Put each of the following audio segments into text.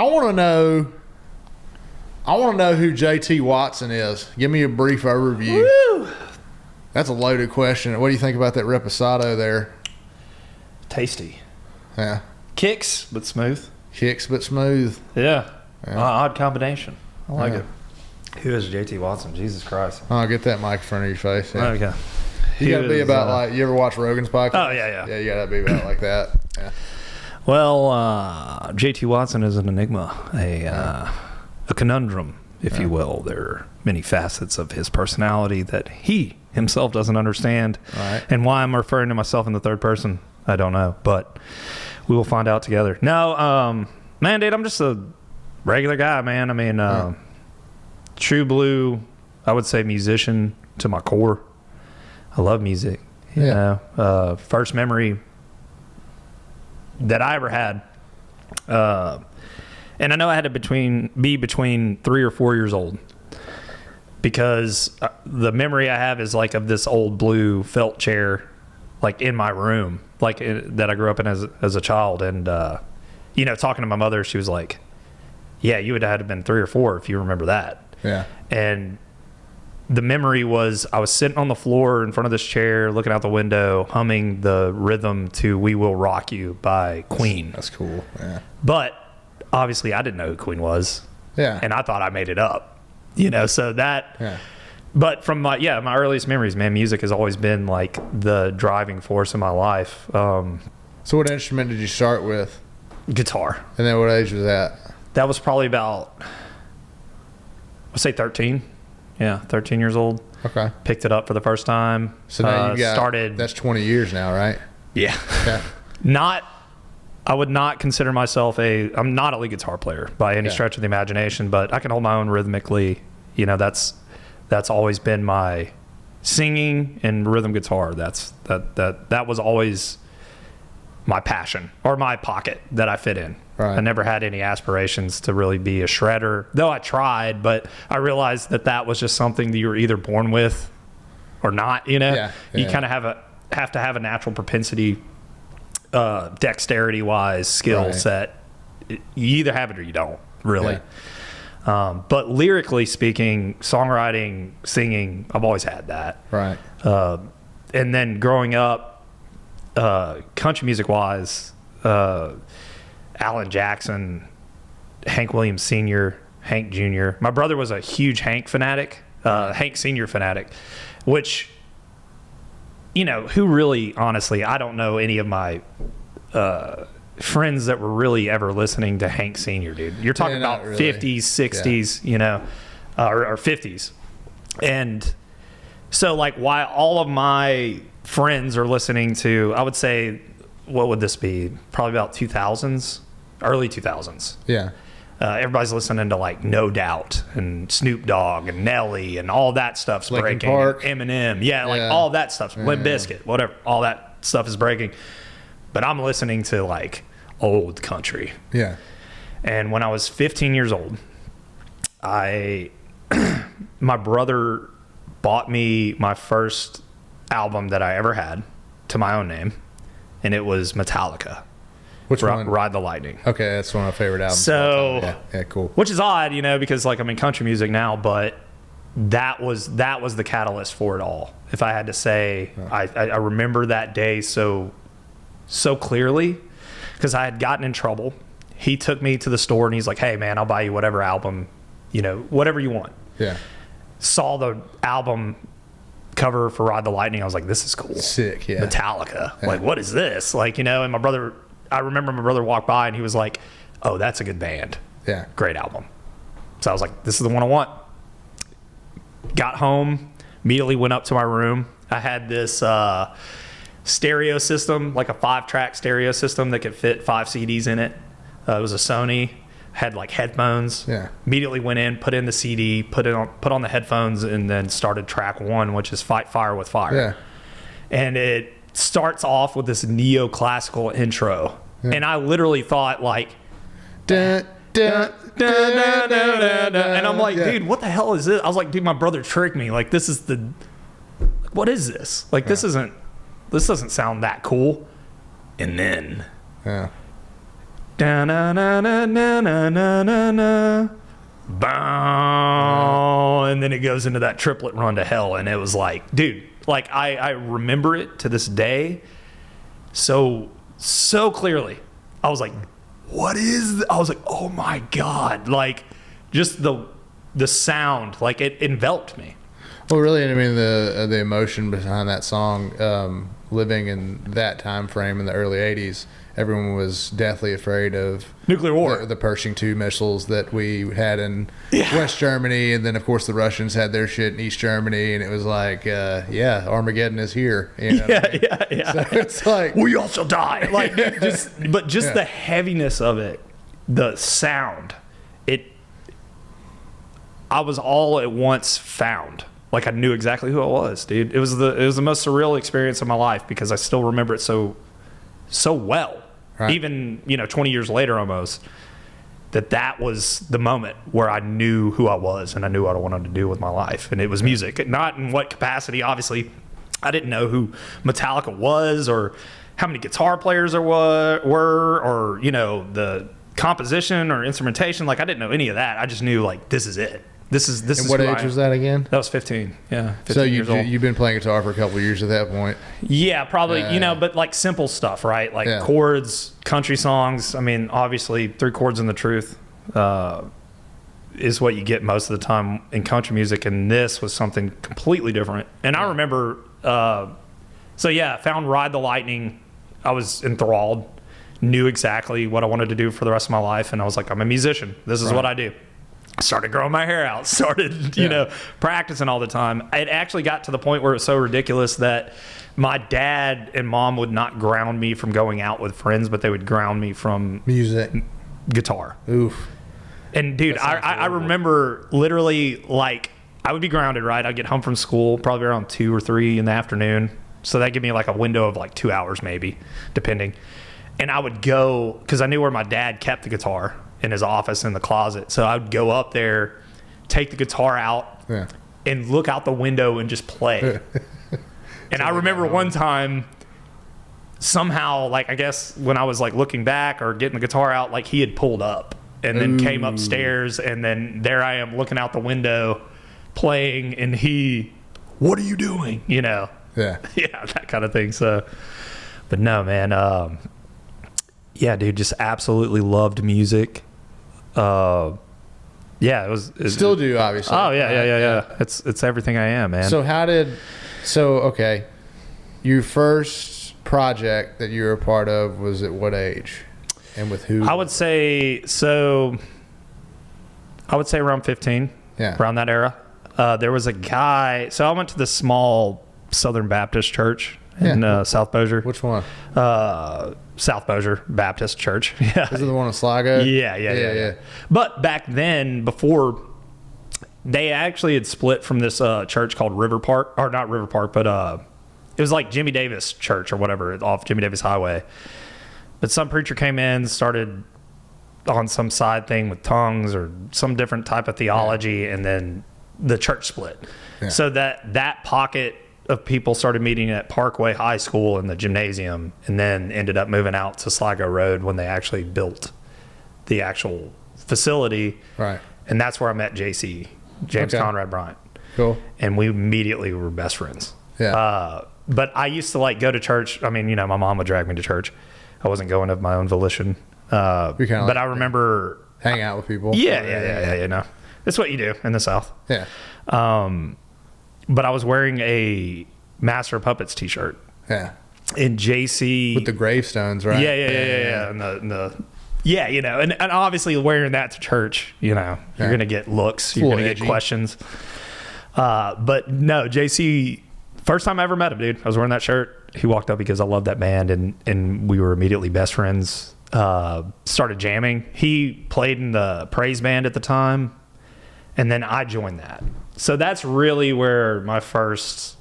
I want to know who JT Watson is. Give me a brief overview. Woo! That's a loaded question. What do you think about that reposado there? Tasty. Yeah. Kicks, but smooth. Kicks but smooth. Yeah. Yeah. Odd combination. I like Yeah. it. Who is JT Watson? Jesus Christ. Oh, get that mic in front of your face. Yeah. Okay. You got to be about like, you ever watch Rogan's podcast? Oh, yeah. Yeah, you got to be about like that. Yeah. Well, JT Watson is an enigma, a conundrum, if you will. There are many facets of his personality that he himself doesn't understand. Right. And why I'm referring to myself in the third person, I don't know. But we will find out together. No, man, dude, I'm just a regular guy, man. I mean, true blue, I would say musician to my core. I love music. You know, first memory that I ever had, and I know I had to be between 3 or 4 years old, because the memory I have is like of this old blue felt chair, like in my room, like that I grew up in as a child, and you know, talking to my mother, she was like, "Yeah, you would have had to have been 3 or 4 if you remember that." Yeah. And the memory was I was sitting on the floor in front of this chair, looking out the window, humming the rhythm to "We Will Rock You" by Queen. That's cool. Yeah. But obviously I didn't know who Queen was. Yeah. And I thought I made it up, you know, so that, Yeah. but from my earliest memories, man, music has always been like the driving force in my life. So what instrument did you start with? Guitar. And then what age was that? That was probably about, I'd say 13. Yeah, 13 years old. Okay. Picked it up for the first time. So now you got, started. that's 20 years now, right? Yeah. Yeah. I would not consider myself I'm not a lead guitar player by any stretch of the imagination, but I can hold my own rhythmically. You know, that's always been my singing and rhythm guitar. That was always my passion, or my pocket that I fit in. Right. I never had any aspirations to really be a shredder, though I tried, but I realized that was just something that you were either born with or not, you know? Yeah. You kind of have to have a natural propensity, dexterity wise, skill set. You either have it or you don't, really. Yeah. But lyrically speaking, songwriting, singing, I've always had that. Right. And then growing up, country music wise, Alan Jackson, Hank Williams Sr., Hank Jr. My brother was a huge Hank fanatic, Hank Sr. fanatic, which, you know, who really, honestly, I don't know any of my friends that were really ever listening to Hank Sr., dude. You're talking about really. 50s, 60s, you know, or 50s. And so, like, while all of my friends are listening to, I would say, what would this be? Probably about 2000s, early 2000s. Yeah. Everybody's listening to like No Doubt and Snoop Dogg and Nelly and all that stuff's Linkin breaking. Park. Eminem. Yeah, like all that stuff's Limp Bizkit, whatever. All that stuff is breaking. But I'm listening to like old country. Yeah. And when I was 15 years old, my brother bought me my first album that I ever had to my own name. And it was Metallica. Which one? Ride the Lightning. Okay, that's one of my favorite albums. So, yeah, cool. Which is odd, you know, because like I'm in country music now, but that was the catalyst for it all. If I had to say, I remember that day so clearly, because I had gotten in trouble. He took me to the store and he's like, "Hey, man, I'll buy you whatever album, you know, whatever you want." Yeah. Saw the album cover for Ride the Lightning. I was like, this is cool. Sick, yeah. Metallica. Yeah. Like, what is this? Like, you know, and I remember my brother walked by and he was like, "Oh, that's a good band. Yeah. Great album." So I was like, this is the one I want. Got home, immediately went up to my room. I had this stereo system, like a 5-track stereo system that could fit 5 CDs in it. It was a Sony. Had like headphones. Yeah. Immediately went in, put in the CD, put on the headphones, and then started track 1, which is Fight Fire with Fire. Yeah. And it starts off with this neoclassical intro. Yeah. And I literally thought like, dun, dun, dun, dun, dun, dun, dun. And I'm like, dude, what the hell is this? I was like, dude, my brother tricked me. Like, this is what is this? Like, this doesn't sound that cool. And then Da na na na na na na na na. Bow, and then it goes into that triplet run to hell, and it was like, dude, like I remember it to this day so clearly. I was like, what is I was like, oh my god, like just the sound, like it enveloped me. Well, really, I mean, the emotion behind that song, living in that time frame in the early 80s, everyone was deathly afraid of Nuclear war. The Pershing II missiles that we had in West Germany, and then, of course, the Russians had their shit in East Germany, and it was like, Armageddon is here. You know what I mean? Yeah. So it's like... we all shall die. Like, just the heaviness of it, the sound, I was all at once found. Like, I knew exactly who I was, dude. It was the most surreal experience of my life because I still remember it so well. Right. Even 20 years later, almost. That was the moment where I knew who I was and I knew what I wanted to do with my life, and it was music. Not in what capacity, obviously. I didn't know who Metallica was or how many guitar players there were, or the composition or instrumentation. Like, I didn't know any of that. I just knew, like, this is it. This is and what age was that again? That was 15. Yeah. 15 so years old. You've been playing guitar for a couple of years at that point. Yeah, probably. But like simple stuff, right? Like chords, country songs. I mean, obviously, 3 chords and the truth is what you get most of the time in country music, and this was something completely different. And I remember, found "Ride the Lightning." I was enthralled, knew exactly what I wanted to do for the rest of my life, and I was like, I'm a musician. This is what I do. Started growing my hair out, started, practicing all the time. It actually got to the point where it was so ridiculous that my dad and mom would not ground me from going out with friends, but they would ground me from music, guitar. Oof. And dude, I remember literally, like, I would be grounded, right? I'd get home from school probably around 2 or 3 in the afternoon. So that gave me like a window of like 2 hours maybe, depending. And I would go, because I knew where my dad kept the guitar, in his office in the closet. So I would go up there, take the guitar out, and look out the window and just play. And I remember one time, somehow, like, I guess when I was like looking back or getting the guitar out, like he had pulled up and then came upstairs, and then there I am looking out the window playing, and what are you doing? Yeah, that kind of thing. So, but no, man, dude, just absolutely loved music. It was still do, obviously. Oh yeah. It's everything I am, man. Okay, your first project that you were a part of was at what age, and with who? I would say around 15. Yeah, around that era. There was a guy. So I went to this small Southern Baptist church in South Bossier. Which one? South Bossier Baptist Church. Yeah. Is it the one in Sligo? Yeah. But back then, before, they actually had split from this church called River Park, or not River Park, but it was like Jimmy Davis Church or whatever, off Jimmy Davis Highway. But some preacher came in, started on some side thing with tongues or some different type of theology, and then the church split. Yeah. So that pocket of people started meeting at Parkway High School in the gymnasium, and then ended up moving out to Sligo Road when they actually built the actual facility. Right. And that's where I met JC, James Conrad Bryant. Cool. And we immediately were best friends. Yeah. But I used to like go to church. I mean, my mom would drag me to church. I wasn't going of my own volition. But I remember hang out with people. Yeah. It's what you do in the South. Yeah. But I was wearing a Master of Puppets t-shirt. Yeah. And JC with the gravestones, right? Yeah. And and obviously wearing that to church, you're gonna get looks, you're gonna get questions. But no, JC, first time I ever met him, dude. I was wearing that shirt. He walked up because I loved that band, and we were immediately best friends. Started jamming. He played in the praise band at the time, and then I joined that. So that's really where my first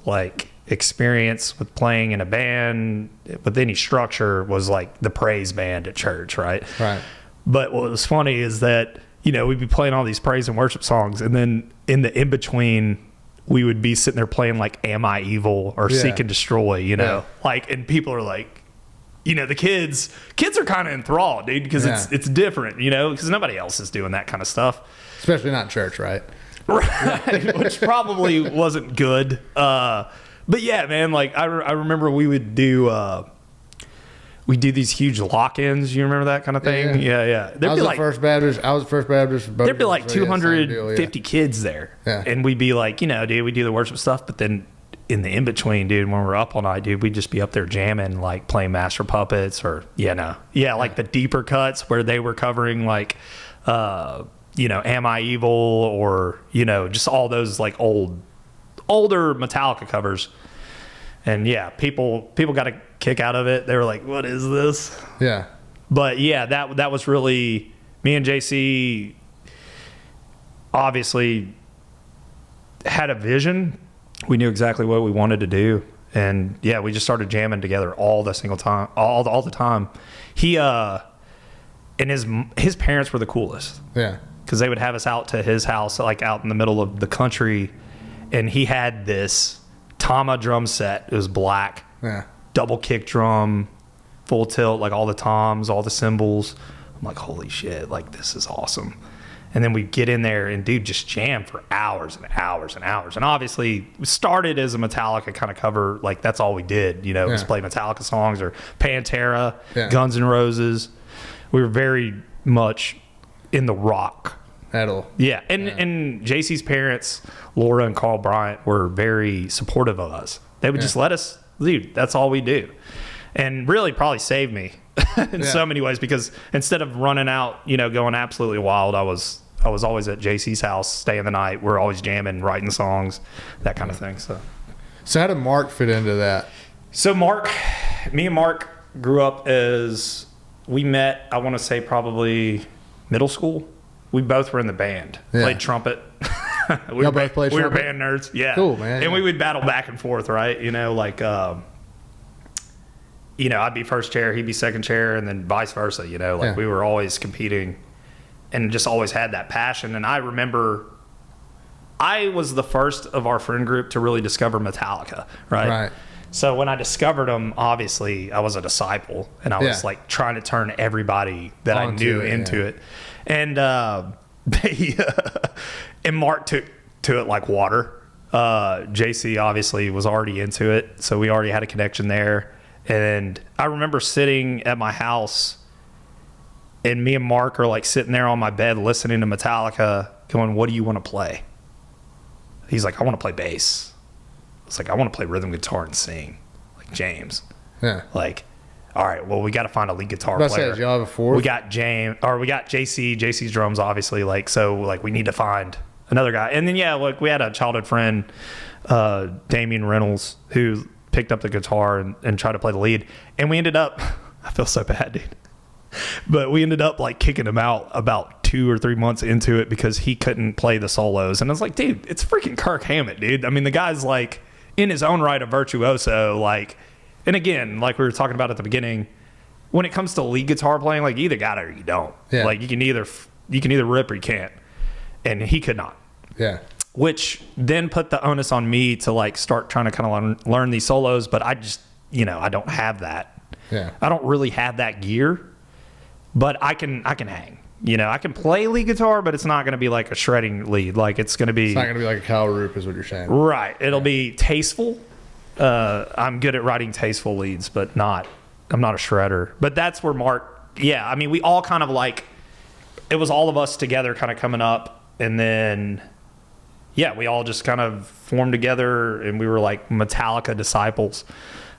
experience with playing in a band with any structure was like the praise band at church, right? Right. But what was funny is that we'd be playing all these praise and worship songs, and then in the in between we would be sitting there playing like "Am I Evil" or "Seek and Destroy," and people are like, the kids are kind of enthralled, dude, because it's different, because nobody else is doing that kind of stuff. Especially not in church, right? Right, which probably wasn't good. But yeah, man, like I remember we would do these huge lock-ins. You remember that kind of thing? Yeah. I was the First Baptist. There'd be like 250 kids there. Yeah. And we'd be like, dude, we do the worship stuff. But then in the in-between, dude, when we're up all night, dude, we'd just be up there jamming, like playing Master Puppets or, like the deeper cuts where they were covering like, Am I Evil or, just all those like older Metallica covers. And yeah, people got a kick out of it. They were like, what is this? Yeah. But yeah, that was really, me and JC obviously had a vision. We knew exactly what we wanted to do. And yeah, we just started jamming together all the time. He, and his parents were the coolest. Yeah. Because they would have us out to his house, like out in the middle of the country. And he had this Tama drum set. It was black. Yeah. Double kick drum, full tilt, like all the toms, all the cymbals. I'm like, holy shit, like this is awesome. And then we get in there and dude just jam for hours and hours and hours. And obviously we started as a Metallica kind of cover, like that's all we did, was play Metallica songs or Pantera, Guns N' Roses. We were very much in the rock. Metal. Yeah. And JC's parents, Laura and Carl Bryant, were very supportive of us. They would just let us, dude, that's all we do. And really probably saved me in so many ways, because instead of running out, going absolutely wild, I was always at JC's house, staying the night. We're always jamming, writing songs, that kind of thing. So how did Mark fit into that? So me and Mark grew up as, we met, I want to say probably middle school. We both were in the band, played trumpet. We were band nerds. Yeah. Cool, man. And we would battle back and forth, right? I'd be first chair, he'd be second chair, and then vice versa, we were always competing and just always had that passion. And I remember I was the first of our friend group to really discover Metallica, right? Right. So when I discovered them, obviously I was a disciple, and I was like trying to turn everybody that I knew into it. And and Mark took to it like water. JC obviously was already into it, so we already had a connection there. And I remember sitting at my house, and me and Mark are like sitting there on my bed listening to Metallica, going, "What do you want to play?" He's like, "I want to play bass." It's like, "I want to play rhythm guitar and sing, like James." Yeah. Like, all right, well, we got to find a lead guitar player. Did y'all have a fourth? We got JC. JC's drums, obviously. We need to find another guy. And then we had a childhood friend, Damian Reynolds, who picked up the guitar and tried to play the lead. And we ended up, I feel so bad, dude, but we ended up like kicking him out about 2 or 3 months into it because he couldn't play the solos. And I was like, dude, it's freaking Kirk Hammett, dude. I mean, the guy's like in his own right a virtuoso, like. And again, like we were talking about at the beginning, when it comes to lead guitar playing, like you either got it or you don't. Yeah. Like you can either rip or you can't. And he could not. Yeah. Which then put the onus on me to like start trying to kind of learn these solos, but I just, I don't have that. Yeah. I don't really have that gear, but I can hang. I can play lead guitar, but it's not going to be like a shredding lead. Like it's going to be. It's not going to be like a Kyle Roop is what you're saying. Right. It'll be tasteful. I'm good at writing tasteful leads, but I'm not a shredder. But that's where Mark, we all kind of like, it was all of us together kind of coming up, and then, we all just kind of formed together, and we were like Metallica disciples.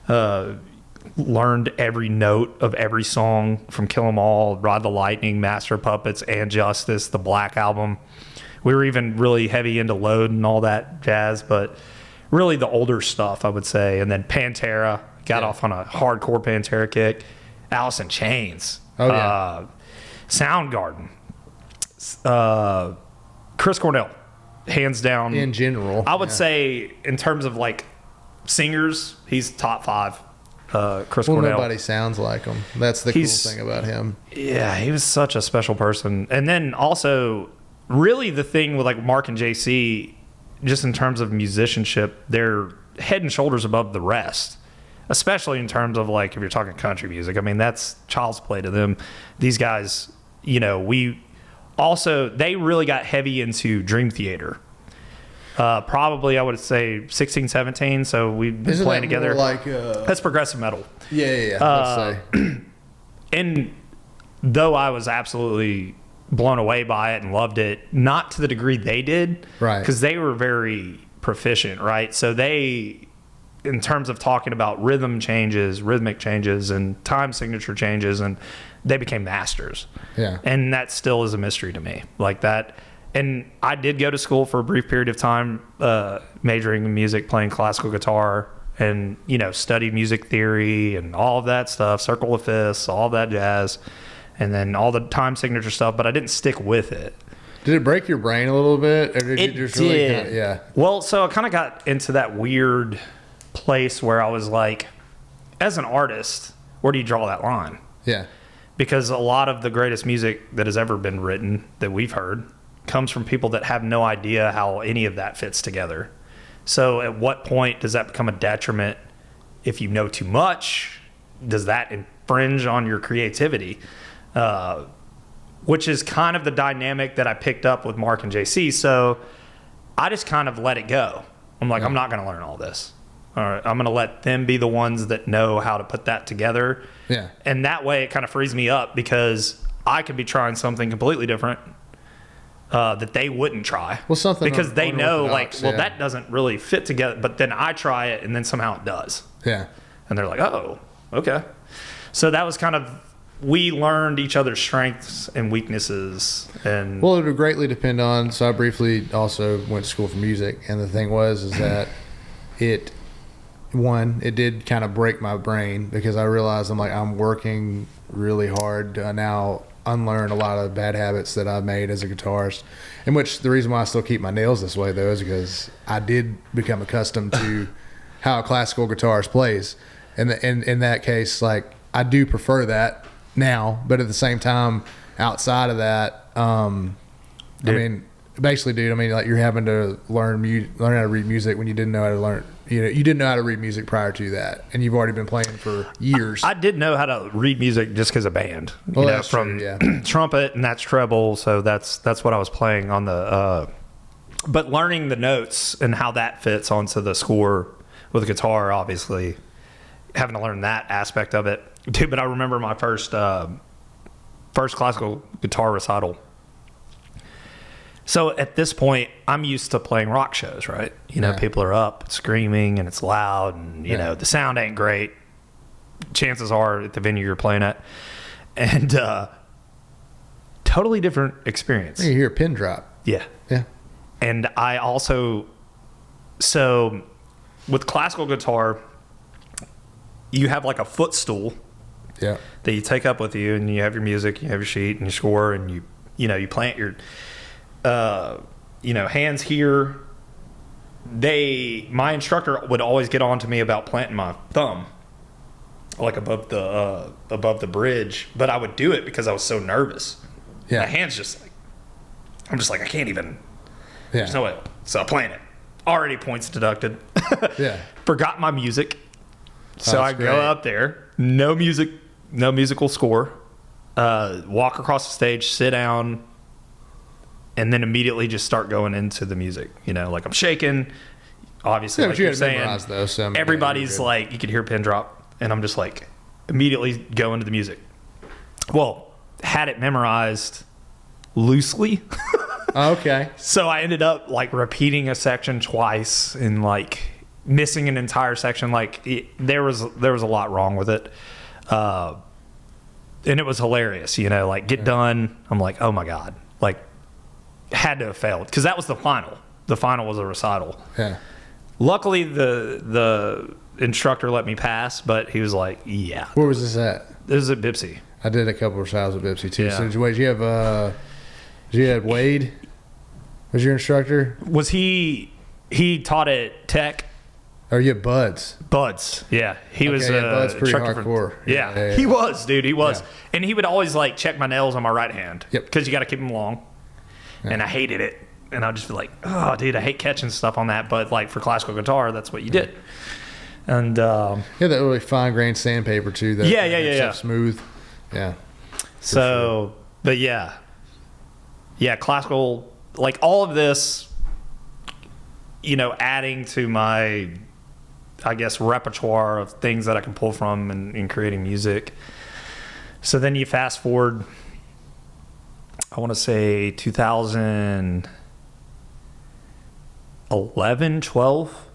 Learned every note of every song from Kill 'Em All, Ride the Lightning, Master Puppets, and Justice, the Black Album. We were even really heavy into Load and all that jazz, but really the older stuff, I would say. And then Pantera, got off on a hardcore Pantera kick. Alice in Chains. Oh, yeah. Soundgarden. Chris Cornell, hands down. In general. I would say, in terms of like singers, he's top 5. Chris Cornell. Nobody sounds like him. That's the cool thing about him. Yeah, he was such a special person. And then also, really the thing with like Mark and JC, just in terms of musicianship, they're head and shoulders above the rest. especially in terms of like if you're talking country music. I mean, that's child's play to them. These guys, you know, they really got heavy into Dream Theater. Probably I would say 16, 17. So we've been playing together. That's progressive metal. Yeah. Let's say. And though I was absolutely blown away by it and loved it, not to the degree they did, right? Because they were very proficient, right? So they, in terms of talking about rhythmic changes, and time signature changes, and they became masters. Yeah. And that still is a mystery to me, like that. And I did go to school for a brief period of time, majoring in music, playing classical guitar, and, you know, studied music theory and all of that stuff, circle of fifths, all of that jazz, and then all the time signature stuff, but I didn't stick with it. Did it break your brain a little bit? Or did It you just did. Really kinda, yeah. Well, so I kind of got into that weird place where I was like, as an artist, where do you draw that line? Yeah. Because a lot of the greatest music that has ever been written that we've heard comes from people that have no idea how any of that fits together. So at what point does that become a detriment? If you know too much, does that infringe on your creativity? Which is kind of the dynamic that I picked up with Mark and JC. So I just kind of let it go. I'm like, I'm not going to learn all this. All right, I'm going to let them be the ones that know how to put that together. Yeah. And that way it kind of frees me up because I could be trying something completely different that they wouldn't try. Well, something because they know, like, well, yeah. that doesn't really fit together. But then I try it, and then somehow it does. Yeah. And they're like, oh, okay. So that was kind of, we learned each other's strengths and weaknesses. And well, it would greatly depend on. So I briefly also went to school for music, and the thing is that it did kind of break my brain because I realized I'm working really hard to now unlearn a lot of bad habits that I've made as a guitarist. In which the reason why I still keep my nails this way though is because I did become accustomed to how a classical guitarist plays, and in that case, like, I do prefer that now, but at the same time, outside of that, I mean, basically, dude, I mean, like, you're having to learn how to read music when you didn't know how to learn. You didn't know how to read music prior to that, and you've already been playing for years. I did know how to read music just because of band. Well, that's from true, yeah. trumpet, and that's treble, so that's what I was playing on the. But learning the notes and how that fits onto the score with a guitar, obviously, having to learn that aspect of it, dude. But I remember my first classical guitar recital. So at this point, I'm used to playing rock shows, right? People are up screaming and it's loud, and the sound ain't great. Chances are at the venue you're playing at, and totally different experience. You hear a pin drop. Yeah. And I also, so with classical guitar, you have like a footstool. Yeah. That you take up with you, and you have your music, you have your sheet, and you score, and you plant your. Hands here. My instructor would always get on to me about planting my thumb like above the bridge, but I would do it because I was so nervous. Yeah. My hands I'm just like, I can't even. Yeah. There's no way. So I plant it. Already points deducted. Yeah. Forgot my music. So I great. go up there, no music, no musical score, walk across the stage, sit down, and then immediately just start going into the music. Like I'm shaking. Obviously, Yeah, like but you you're had saying, memorized, though, so, I mean, everybody's like, you could hear a pin drop, and I'm just like, immediately go into the music. Well, had it memorized loosely. Okay. So I ended up like repeating a section twice and like missing an entire section. Like there was a lot wrong with it. And it was hilarious, like get done. I'm like, oh my God, like had to have failed. Cause that was the final. The final was a recital. Yeah. Luckily the instructor let me pass, but he was like, yeah. Where was this at? This is at Bipsy. I did a couple of recitals at Bipsy too. Yeah. So did you have Wade was your instructor? Was he taught at Tech? Or you had Buds? Buds, yeah. He was Bud's pretty instructor hardcore. Yeah, he was, dude. He was. Yeah. And he would always like check my nails on my right hand. Yep. Because you got to keep them long. Yeah. And I hated it. And I'd just be like, oh, dude, I hate catching stuff on that. But like for classical guitar, that's what you did. And that really fine grained sandpaper too. That makes stuff smooth. Yeah. So, sure. But yeah, classical, like all of this, adding to my, I guess, repertoire of things that I can pull from in creating music. So then you fast forward, I want to say 2011, 12.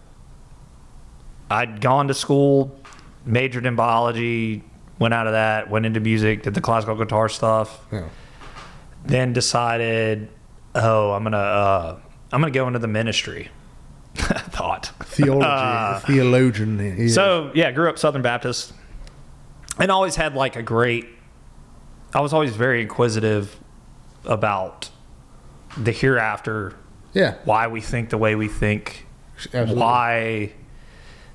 I'd gone to school, majored in biology, went out of that, went into music, did the classical guitar stuff. Yeah. Then decided, I'm gonna go into the ministry. Thought theologian. So grew up Southern Baptist, and always had like I was always very inquisitive about the hereafter. Yeah. Why we think the way we think. Absolutely. Why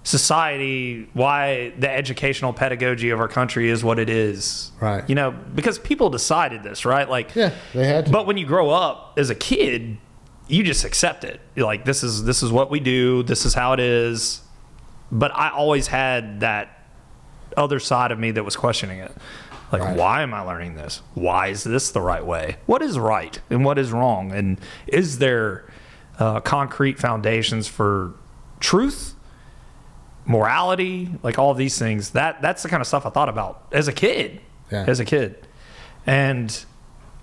society, why the educational pedagogy of our country is what it is. Right. Because people decided this, right? Like, yeah, they had to. But when you grow up as a kid, you just accept it. You're like, this is what we do. This is how it is. But I always had that other side of me that was questioning it. Like, right. Why am I learning this? Why is this the right way? What is right and what is wrong? And is there concrete foundations for truth, morality, like all of these things? That's the kind of stuff I thought about as a kid. Yeah. And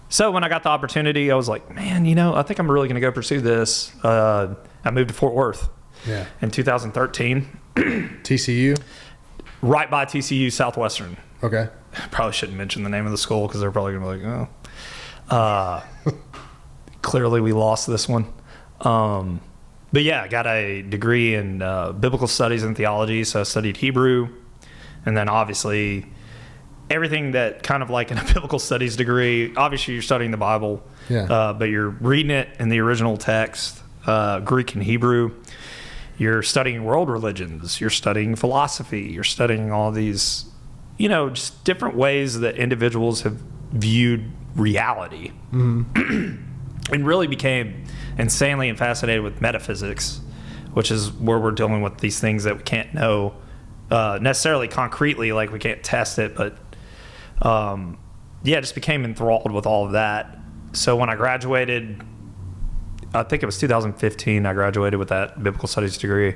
so when I got the opportunity, I was like, man, I think I'm really going to go pursue this. I moved to Fort Worth in 2013. TCU? Right by TCU Southwestern. Okay. Probably shouldn't mention the name of the school because they're probably going to be like, oh. Clearly we lost this one. But yeah, I got a degree in biblical studies and theology, so I studied Hebrew. And then obviously everything that kind of like in a biblical studies degree, obviously you're studying the Bible, but you're reading it in the original text, Greek and Hebrew. You're studying world religions. You're studying philosophy. You're studying all these, just different ways that individuals have viewed reality. Mm-hmm. And really became insanely fascinated with metaphysics, which is where we're dealing with these things that we can't know necessarily concretely, like we can't test it, but just became enthralled with all of that. So when I graduated, I think it was 2015, I graduated with that biblical studies degree.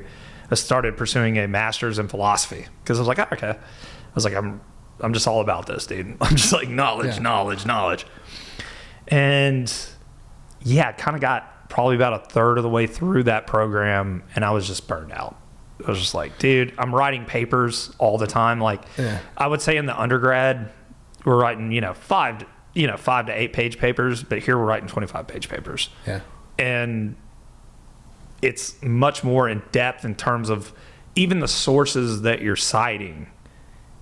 I started pursuing a master's in philosophy because I was like, oh, okay. I was like, I'm just all about this, dude. I'm just like knowledge. And kind of got probably about a third of the way through that program, and I was just burned out. I was just like, dude, I'm writing papers all the time. Like, I would say in the undergrad, we're writing, 5 to 8 page papers, but here we're writing 25 page papers. Yeah. And it's much more in depth in terms of even the sources that you're citing.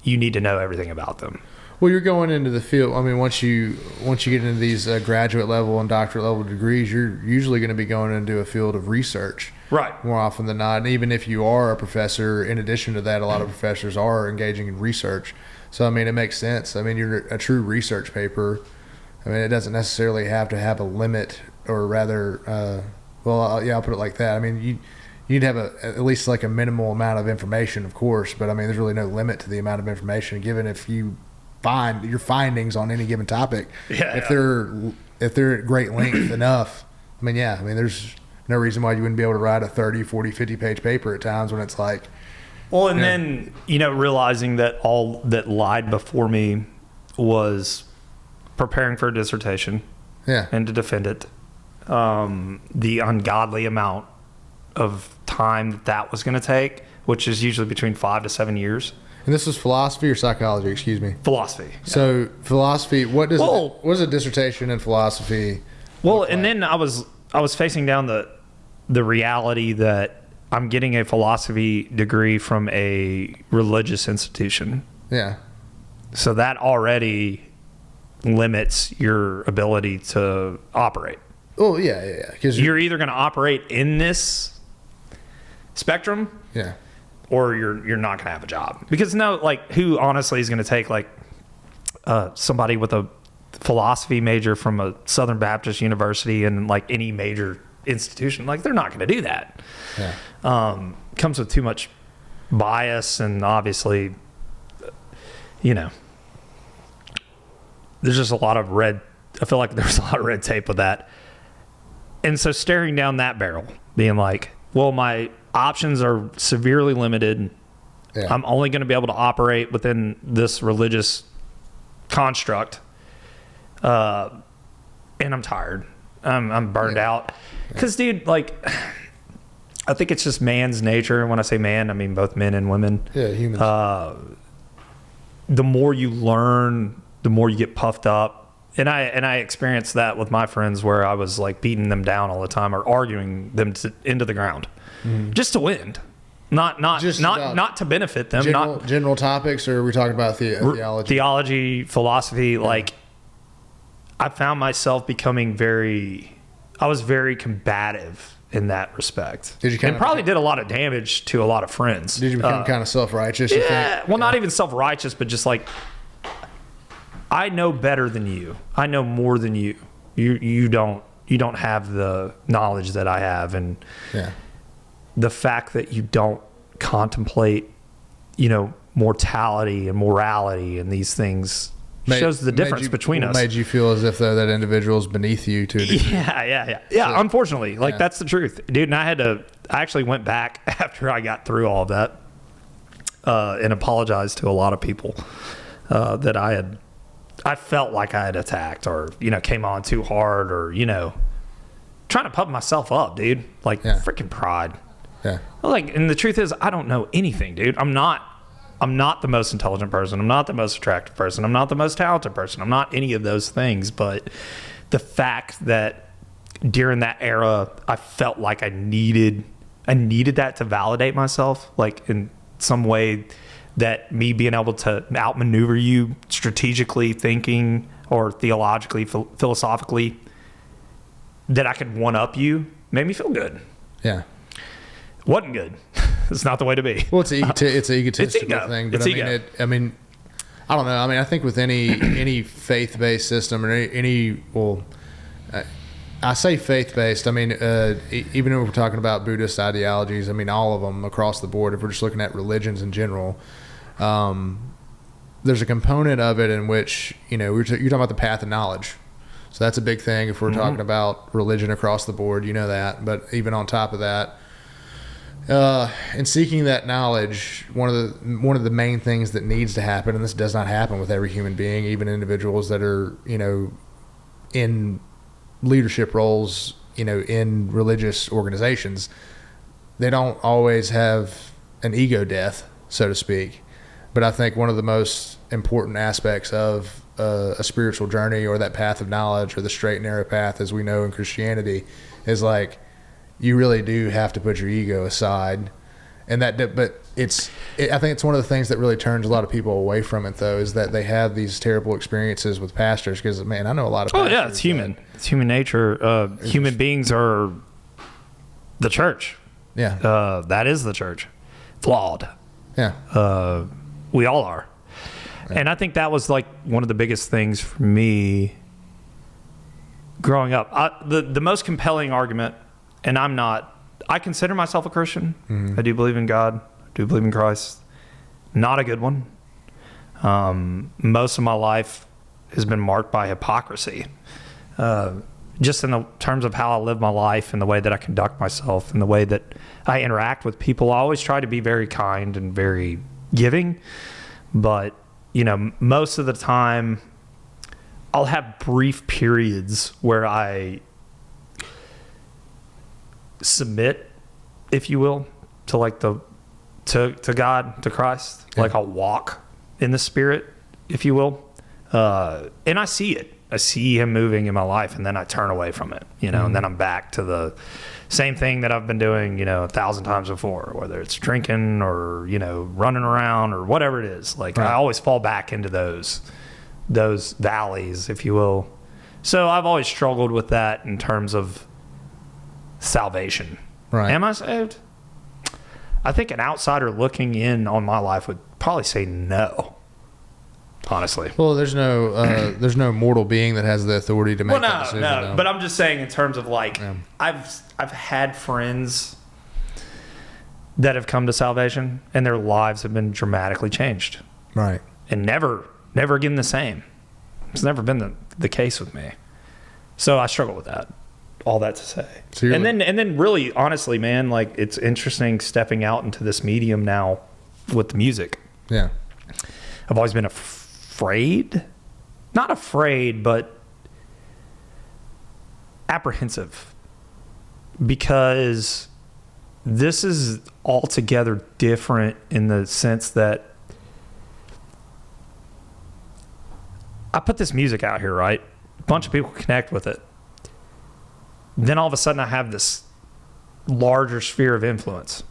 You need to know everything about them. Well, you're going into the field. I mean, once you get into these graduate level and doctorate level degrees, you're usually going to be going into a field of research, right? More often than not. And even if you are a professor, in addition to that, a lot of professors are engaging in research. So I mean, it makes sense. I mean, you're a true research paper. I mean, it doesn't necessarily have to have a limit, or rather, I'll put it like that. I mean, you'd have at least like a minimal amount of information, of course, but I mean, there's really no limit to the amount of information given if you find your findings on any given topic. If they're at great length enough, I mean, there's no reason why you wouldn't be able to write a 30, 40, 50 page paper at times when it's like. Well, and then, realizing that all that lied before me was preparing for a dissertation and to defend it. The ungodly amount of time that was going to take, which is usually between 5 to 7 years. And this was philosophy or psychology? Excuse me. Philosophy. So philosophy. What is a dissertation in philosophy? Well, and then I was facing down the reality that I'm getting a philosophy degree from a religious institution. Yeah. So that already limits your ability to operate. Oh yeah. Because you're either going to operate in this spectrum. Yeah. Or you're not going to have a job. Because who honestly is going to take somebody with a philosophy major from a Southern Baptist university and like any major institution? Like, they're not going to do that. Yeah. Comes with too much bias, and obviously, there's just a lot of I feel like there's a lot of red tape with that. And so staring down that barrel, being like, well, my options are severely limited. Yeah. I'm only going to be able to operate within this religious construct. And I'm tired. I'm burned out. Because, dude, like, I think it's just man's nature. And when I say man, I mean both men and women. Yeah, humans. The more you learn, the more you get puffed up. And I experienced that with my friends, where I was like beating them down all the time or arguing them into the ground just to win, not to benefit them. General topics, or are we talking about theology, philosophy? Yeah. Like, I found myself becoming I was very combative in that respect. And probably did a lot of damage to a lot of friends. Did you become kind of self-righteous? Yeah. Well, not even self-righteous, but just like, I know better than you. I know more than you. You don't have the knowledge that I have, and the fact that you don't contemplate, mortality and morality and these things shows the difference between us. Made you feel as if though that individual is beneath you to a degree. Yeah. So, unfortunately, that's the truth, dude. And I actually went back after I got through all of that and apologized to a lot of people that I felt like I had attacked, or, came on too hard, or, trying to pump myself up, dude. Like, freaking pride. Yeah. Like, and the truth is, I don't know anything, dude. I'm not the most intelligent person. I'm not the most attractive person. I'm not the most talented person. I'm not any of those things. But the fact that during that era, I felt like I needed that to validate myself, like in some way, that me being able to outmaneuver you strategically thinking or theologically, philosophically, that I could one-up you, made me feel good. Yeah. Wasn't good. It's not the way to be. Well, it's an egotistical thing. But I don't know. I mean, I think with any faith-based system, or I say faith-based. I mean, even if we're talking about Buddhist ideologies, I mean, all of them across the board, if we're just looking at religions in general, there's a component of it in which, you're talking about the path of knowledge. So that's a big thing if we're talking about religion across the board, that. But even on top of that, in seeking that knowledge, one of the main things that needs to happen, and this does not happen with every human being, even individuals that are, in leadership roles, in religious organizations, they don't always have an ego death, so to speak. But I think one of the most important aspects of a spiritual journey, or that path of knowledge, or the straight and narrow path, as we know in Christianity, is like, you really do have to put your ego aside. And I think it's one of the things that really turns a lot of people away from it, though, is that they have these terrible experiences with pastors. Because, man, I know a lot of pastors. Oh, yeah, it's human. It's human nature. Human beings are the church. Yeah. That is the church. Flawed. Yeah. We all are. Right. And I think that was like one of the biggest things for me growing up. The most compelling argument, and I consider myself a Christian. Mm-hmm. I do believe in God. I do believe in Christ. Not a good one. Most of my life has been marked by hypocrisy. Just in the terms of how I live my life, and the way that I conduct myself, and the way that I interact with people. I always try to be very kind and very giving, but most of the time I'll have brief periods where I submit, if you will, to like to God, to Christ. Yeah. Like, I'll walk in the Spirit, if you will, and I see it. I see Him moving in my life, and then I turn away from it, and then I'm back to the same thing that I've been doing, 1,000 times before, whether it's drinking or, running around or whatever it is. Like, right. I always fall back into those valleys, if you will. So I've always struggled with that in terms of salvation. Right. Am I saved? I think an outsider looking in on my life would probably say no. Honestly. Well, there's no mortal being that has the authority to make that decision. No. But I'm just saying, in terms of like, I've had friends that have come to salvation, and their lives have been dramatically changed. Right. And never again the same. It's never been the case with me. So I struggle with that. All that to say. So and then really, honestly, man, like, it's interesting stepping out into this medium now with the music. Yeah. I've always been afraid. Not afraid, but apprehensive. Because this is altogether different in the sense that I put this music out here, right? A bunch of people connect with it. Then all of a sudden I have this larger sphere of influence.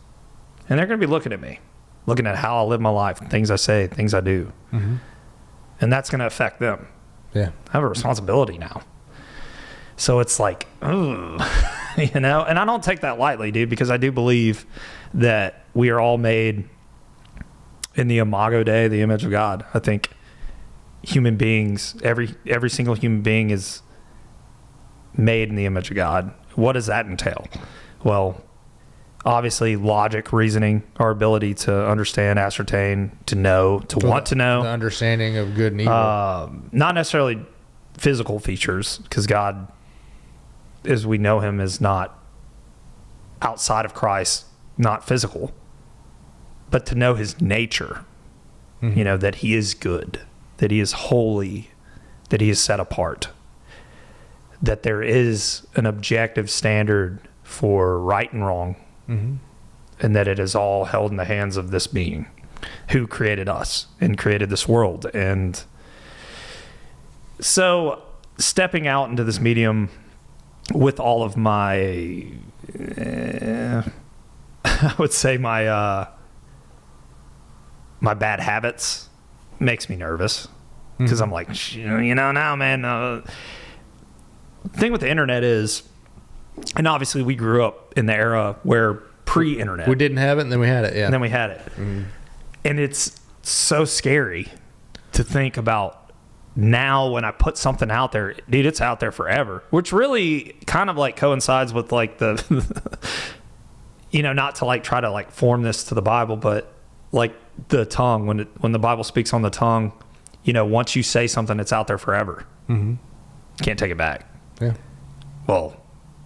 And they're going to be looking at me, looking at how I live my life, things I say, things I do. Mm-hmm. And that's going to affect them. Yeah. I have a responsibility now. So it's like, and I don't take that lightly, dude, because I do believe that we are all made in the imago Dei, the image of God. I think human beings, every single human being is made in the image of God. What does that entail? Well, obviously logic, reasoning, our ability to understand, ascertain, to know, want to know. The understanding of good and evil. Not necessarily physical features, because God, as we know him, is not outside of Christ, not physical, but to know his nature, mm-hmm. That he is good, that he is holy, that he is set apart, that there is an objective standard for right and wrong, mm-hmm. and that it is all held in the hands of this being who created us and created this world. And so stepping out into this medium with all of my, I would say my bad habits makes me nervous, because I'm like, now, man, the thing with the internet is, and obviously we grew up in the era where pre-internet. We didn't have it, and then we had it, yeah. And then we had it. Mm. And it's so scary to think about now when I put something out there, dude, it's out there forever, which really kind of like coincides with like the, not to like try to like form this to the Bible, but like the tongue, when the Bible speaks on the tongue, once you say something, it's out there forever. Mm-hmm. Can't take it back. Yeah. Well,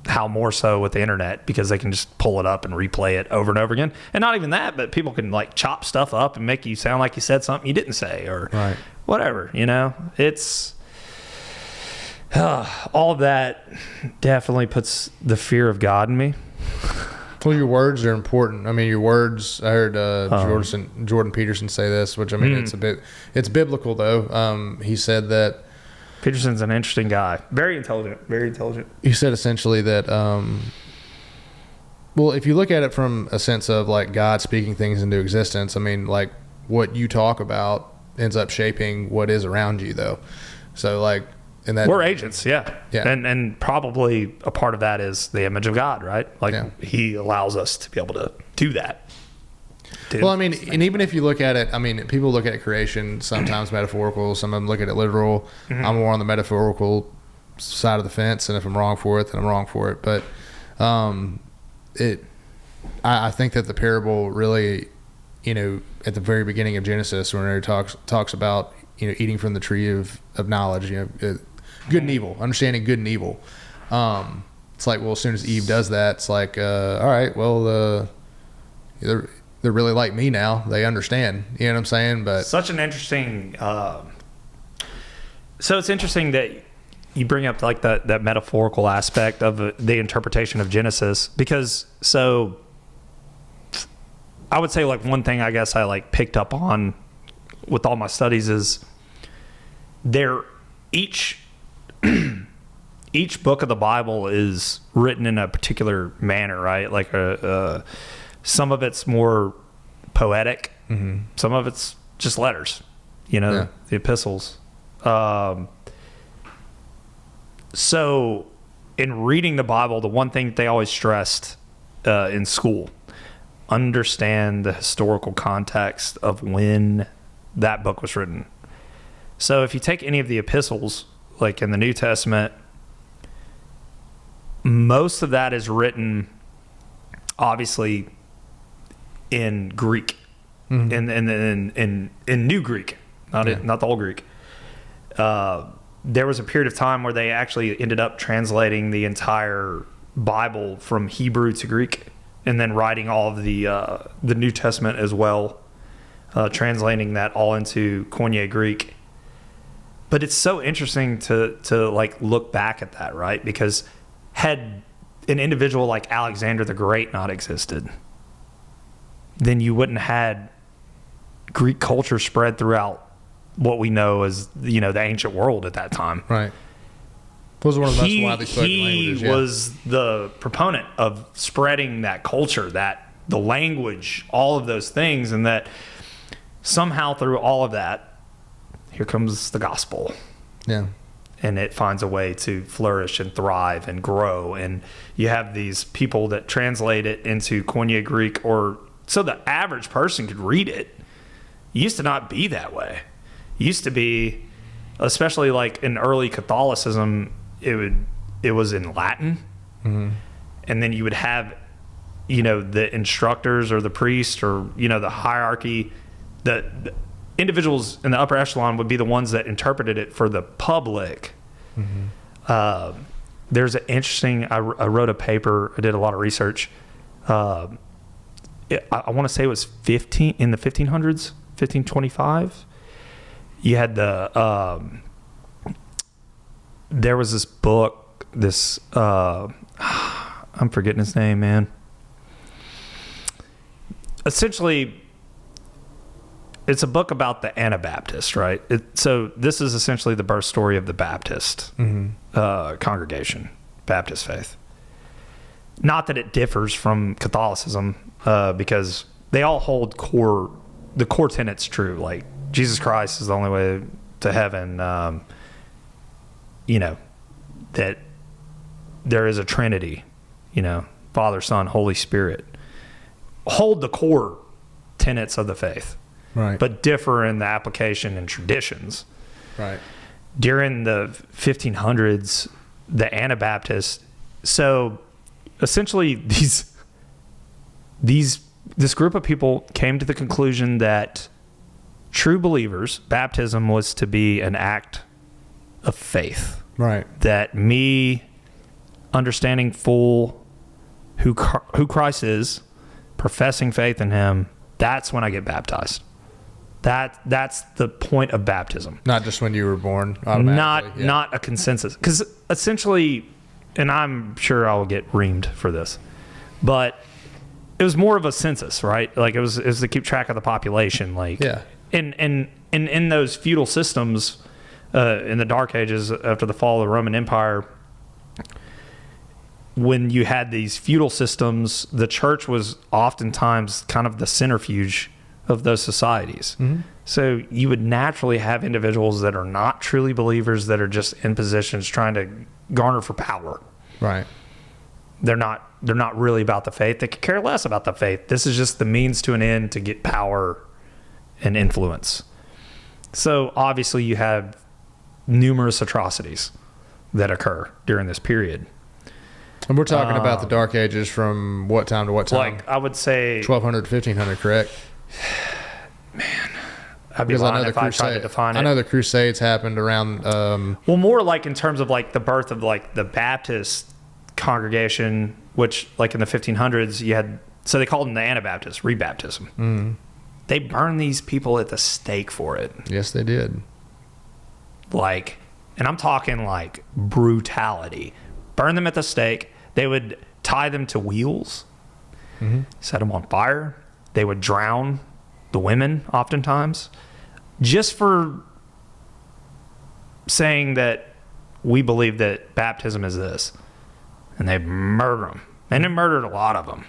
how more so with the internet, because they can just pull it up and replay it over and over again. And not even that, but people can like chop stuff up and make you sound like you said something you didn't say, or whatever, it's all of that definitely puts the fear of God in me. Well, your words are important. I mean, your words, I heard Jordan Peterson say this, which I mean, it's biblical though. He said that Peterson's an interesting guy. Very intelligent. He said essentially that, well, if you look at it from a sense of like God speaking things into existence, I mean, like what you talk about ends up shaping what is around you though. So like, in that, we're agents. Yeah. And probably a part of that is the image of God, right? Like he allows us to be able to do that. Well, I mean, and even if you look at it, I mean, people look at creation sometimes metaphorical, some of them look at it literal. Mm-hmm. I'm more on the metaphorical side of the fence, and if I'm wrong for it, then I'm wrong for it. But I think that the parable really, at the very beginning of Genesis, when it talks about eating from the tree of knowledge, good and evil, understanding good and evil. It's like, well, as soon as Eve does that, it's like, all right, well, they're really like me now. They understand. You know what I'm saying? But such an interesting. So it's interesting that you bring up like that metaphorical aspect of the interpretation of Genesis, because so I would say like one thing I guess I like picked up on with all my studies is each book of the Bible is written in a particular manner, right? Like some of it's more poetic. Mm-hmm. Some of it's just letters, the epistles. So in reading the Bible, the one thing they always stressed in school, understand the historical context of when that book was written. So if you take any of the epistles, like in the New Testament, most of that is written, obviously, in Greek, in New Greek, not the Old Greek. There was a period of time where they actually ended up translating the entire Bible from Hebrew to Greek, and then writing all of the New Testament as well, translating that all into Koine Greek. But it's so interesting to like look back at that, right? Because had an individual like Alexander the Great not existed, then you wouldn't have had Greek culture spread throughout what we know as, the ancient world at that time. Right. It was one of the most widely spoken languages. He was the proponent of spreading that culture, that the language, all of those things, and that somehow through all of that, here comes the gospel. Yeah. And it finds a way to flourish and thrive and grow. And you have these people that translate it into Koine Greek, or so the average person could read it. It used to not be that way. It used to be, especially like in early Catholicism, it was in Latin. Mm-hmm. And then you would have, the instructors or the priest or, the hierarchy, the individuals in the upper echelon would be the ones that interpreted it for the public. Mm-hmm. There's an interesting, I wrote a paper, I did a lot of research. I want to say it was in the 1500s, 1525. You had there was this book, I'm forgetting his name, man. Essentially, it's a book about the Anabaptist, right? So this is essentially the birth story of the Baptist congregation, Baptist faith. Not that it differs from Catholicism, because they all hold the core tenets true. Like Jesus Christ is the only way to heaven. That there is a Trinity. Father, Son, Holy Spirit. Hold the core tenets of the faith. Right. But differ in the application and traditions. Right. During the 1500s, the Anabaptists, so essentially this group of people came to the conclusion that true believers, baptism was to be an act of faith. Right. That me understanding full who Christ is, professing faith in him, that's when I get baptized. That's the point of baptism. Not just when you were born, automatically. Not a consensus. Because essentially, and I'm sure I'll get reamed for this, but it was more of a census, right? Like it was to keep track of the population. Like, yeah. And in those feudal systems, in the Dark Ages after the fall of the Roman Empire, when you had these feudal systems, the church was oftentimes kind of the centrifuge of those societies. Mm-hmm. So you would naturally have individuals that are not truly believers, that are just in positions trying to garner for power. Right. They're not really about the faith. They could care less about the faith. This is just the means to an end to get power and influence. So obviously you have numerous atrocities that occur during this period. And we're talking about the Dark Ages from what time to what time? Like, I would say 1200 to 1500, correct? Man, I'd be lying if I tried to define it. I know the Crusades happened around... well, more like in terms of like the birth of like the Baptist congregation, which like in the 1500s you had... So they called them the Anabaptists, rebaptism. Mm-hmm. They burned these people at the stake for it. Yes, they did. Like, and I'm talking like brutality. Burn them at the stake. They would tie them to wheels, set them on fire. They would drown the women oftentimes, just for saying that we believe that baptism is this. And they murder them. And they murdered a lot of them.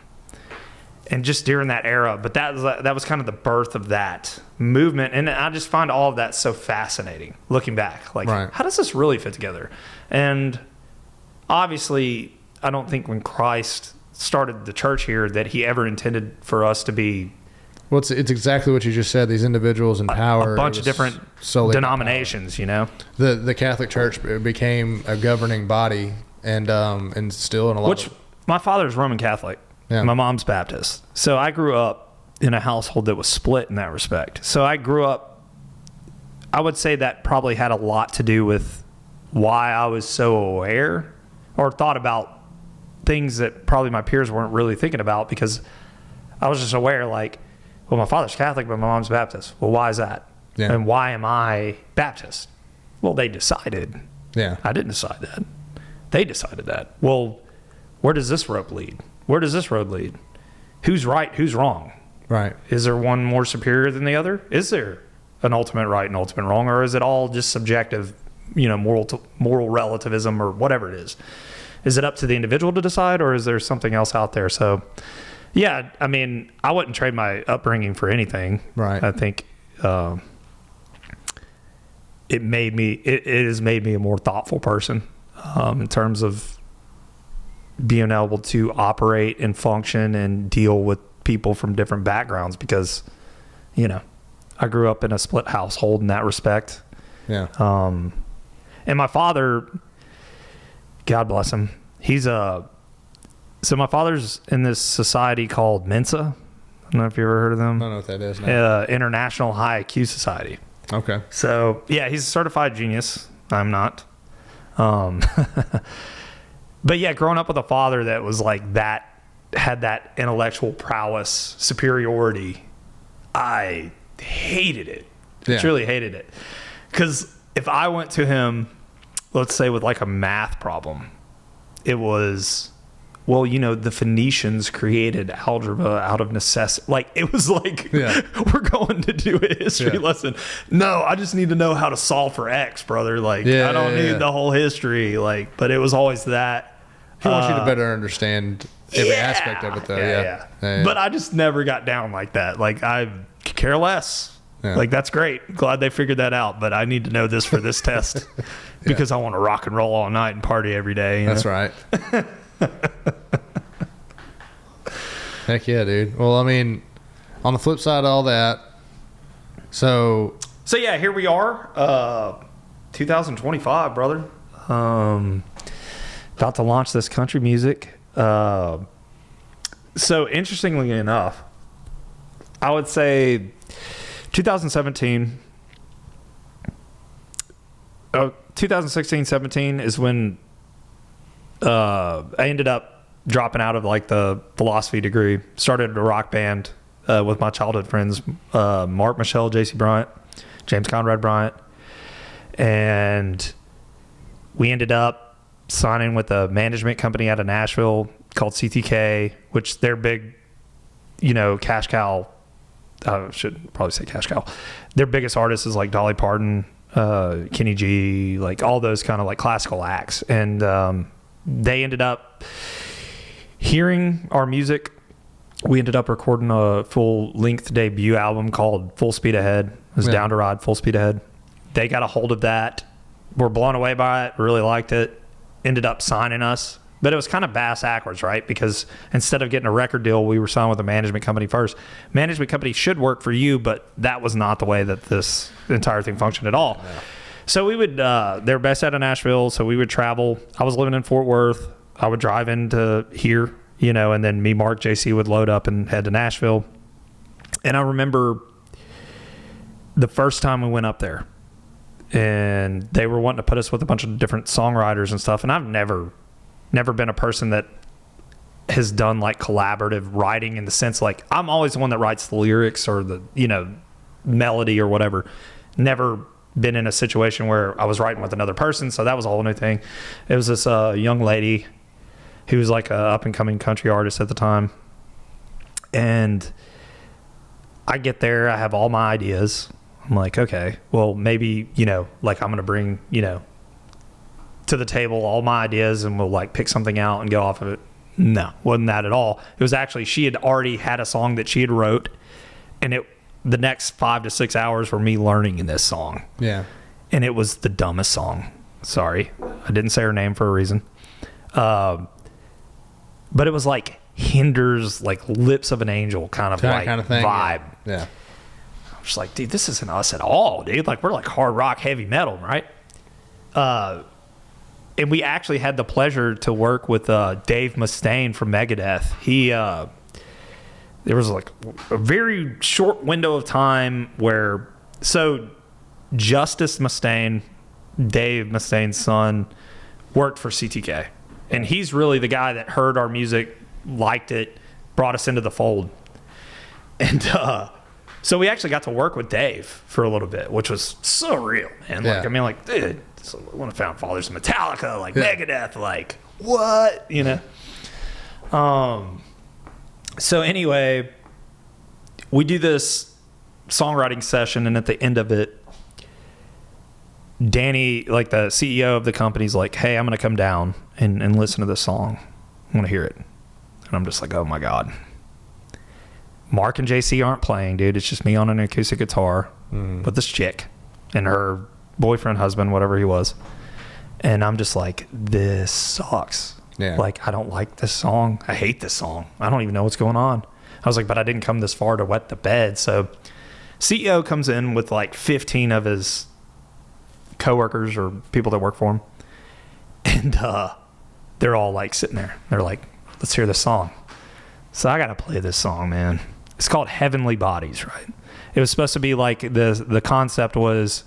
And just during that era, but that was kind of the birth of that movement. And I just find all of that so fascinating, looking back. Like, right. How does this really fit together? And obviously, I don't think when Christ started the church here that he ever intended for us to be... Well, it's exactly what you just said. These individuals in power. A bunch of different denominations, The Catholic Church became a governing body and still in a lot my father's Roman Catholic. Yeah. My mom's Baptist. So I grew up in a household that was split in that respect. So I grew up, I would say that probably had a lot to do with why I was so aware or thought about things that probably my peers weren't really thinking about, because I was just aware, like, well, my father's Catholic, but my mom's Baptist. Well, why is that? Yeah. And why am I Baptist? Well, they decided. Yeah. I didn't decide that. They decided that. Well, where does this rope lead? Where does this road lead? Who's right? Who's wrong? Right. Is there one more superior than the other? Is there an ultimate right and ultimate wrong? Or is it all just subjective, moral relativism or whatever it is? Is it up to the individual to decide, or is there something else out there? So, yeah, I mean, I wouldn't trade my upbringing for anything. Right. I think it has made me a more thoughtful person in terms of being able to operate and function and deal with people from different backgrounds, because, I grew up in a split household in that respect. Yeah. And my father, God bless him, so my father's in this society called Mensa. I don't know if you ever heard of them. I don't know what that is now. International High IQ Society. Okay. So, yeah, he's a certified genius. I'm not. But, yeah, growing up with a father that was like that, had that intellectual prowess, superiority, I hated it. I truly hated it. Because if I went to him, let's say with like a math problem, it was, well, the Phoenicians created algebra out of necessity. Like, it was like, we're going to do a history lesson. No, I just need to know how to solve for X, brother. Like, I don't need the whole history. Like, but it was always that. He wants you to better understand every aspect of it, though. Yeah. But I just never got down like that. Like, I care less. Yeah. Like, that's great. Glad they figured that out. But I need to know this for this test because I want to rock and roll all night and party every day. That's right. Heck yeah, dude. Well, I mean, on the flip side of all that, so yeah, here we are, 2025, brother. About to launch this country music. So interestingly enough, I would say 2017, 2016, 17 is when I ended up dropping out of like the philosophy degree, started a rock band with my childhood friends, Mark, Michelle, JC Bryant, James Conrad Bryant. And we ended up signing with a management company out of Nashville called CTK, which they're big, cash cow. I should probably say cash cow. Their biggest artists is like Dolly Parton, Kenny G, like all those kind of like classical acts. And they ended up hearing our music. We ended up recording a full-length debut album called Full Speed Ahead. It was Down to Ride, Full Speed Ahead. They got a hold of that. Were blown away by it. Really liked it. Ended up signing us. But it was kind of backwards, right? Because instead of getting a record deal, we were signed with a management company first. Management company should work for you, but that was not the way that this entire thing functioned at all. Yeah. So we would, they were based out of Nashville, so we would travel. I was living in Fort Worth. I would drive into here, and then me, Mark, JC would load up and head to Nashville. And I remember the first time we went up there, and they were wanting to put us with a bunch of different songwriters and stuff. And I've never been a person that has done like collaborative writing in the sense, like I'm always the one that writes the lyrics or the, melody or whatever. Never been in a situation where I was writing with another person. So that was a whole new thing. It was this young lady who was like a up and coming country artist at the time. And I get there, I have all my ideas. I'm like, okay, well, maybe, like I'm going to bring, to the table all my ideas and we'll like pick something out and go off of it. No, wasn't that at all. It was actually, she had already had a song that she had wrote, and the next 5 to 6 hours were me learning in this song. Yeah. And it was the dumbest song. Sorry. I didn't say her name for a reason. But it was like Hinder's like Lips of an Angel kind of thing, vibe. Yeah. I'm just like, dude, this isn't us at all, dude. Like, we're like hard rock, heavy metal, right? And we actually had the pleasure to work with Dave Mustaine from Megadeth. there was like a very short window of time where, so Justice Mustaine, Dave Mustaine's son, worked for CTK. And he's really the guy that heard our music, liked it, brought us into the fold. And so we actually got to work with Dave for a little bit, which was surreal, man. Like, I mean, like, dude, so one of Found Fathers, Metallica, like Megadeth, like, what? You know? So anyway, we do this songwriting session, and at the end of it, Danny, like the CEO of the company, is like, hey, I'm going to come down and listen to this song. I want to hear it. And I'm just like, oh my God. Mark and JC aren't playing, dude. It's just me on an acoustic guitar with this chick and her boyfriend, husband, whatever he was. And I'm just like, this sucks. Yeah. Like, I don't like this song. I hate this song. I don't even know what's going on. I was like, but I didn't come this far to wet the bed. So CEO comes in with like 15 of his coworkers or people that work for him. And they're all like sitting there. They're like, let's hear this song. So I got to play this song, man. It's called Heavenly Bodies, right? It was supposed to be like the concept was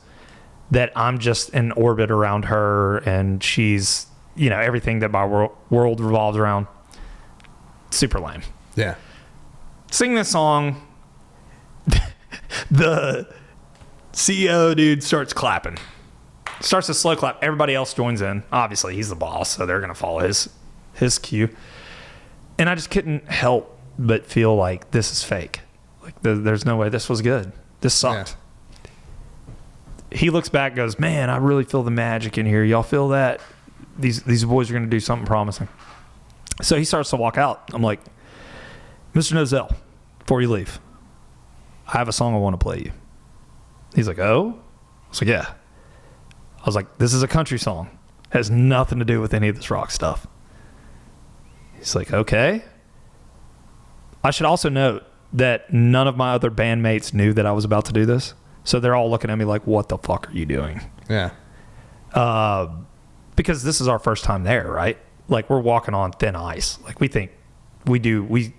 that I'm just in orbit around her and she's, you know, everything that my world revolves around. Super lame. Yeah. Sing this song. The CEO dude starts clapping. Starts a slow clap. Everybody else joins in. Obviously, he's the boss, so they're going to follow his cue. And I just couldn't help but feel like this is fake. Like, there's no way this was good. This sucked. Yeah. He looks back and goes, man, I really feel the magic in here. Y'all feel that? These boys are going to do something promising. So he starts to walk out. I'm like, Mr. Nozell, before you leave, I have a song I want to play you. He's like, oh? I was like, yeah. I was like, this is a country song. It has nothing to do with any of this rock stuff. He's like, okay. I should also note that none of my other bandmates knew that I was about to do this. So they're all looking at me like, what the fuck are you doing? Yeah. Because this is our first time there, right? Like, we're walking on thin ice. Like, we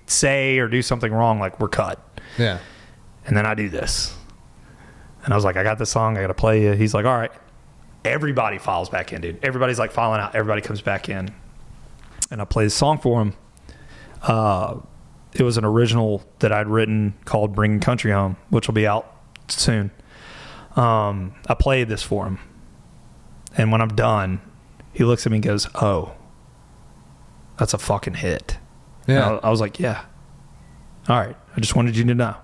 say or do something wrong, like we're cut. Yeah. And then I do this. And I was like, I got this song, I got to play you. He's like, all right. Everybody files back in, dude. Everybody's like filing out. Everybody comes back in. And I play this song for him. It was an original that I'd written called Bringing Country Home, which will be out soon. I played this for him. And when I'm done, he looks at me and goes, oh, that's a fucking hit. Yeah. I was like, yeah. All right. I just wanted you to know.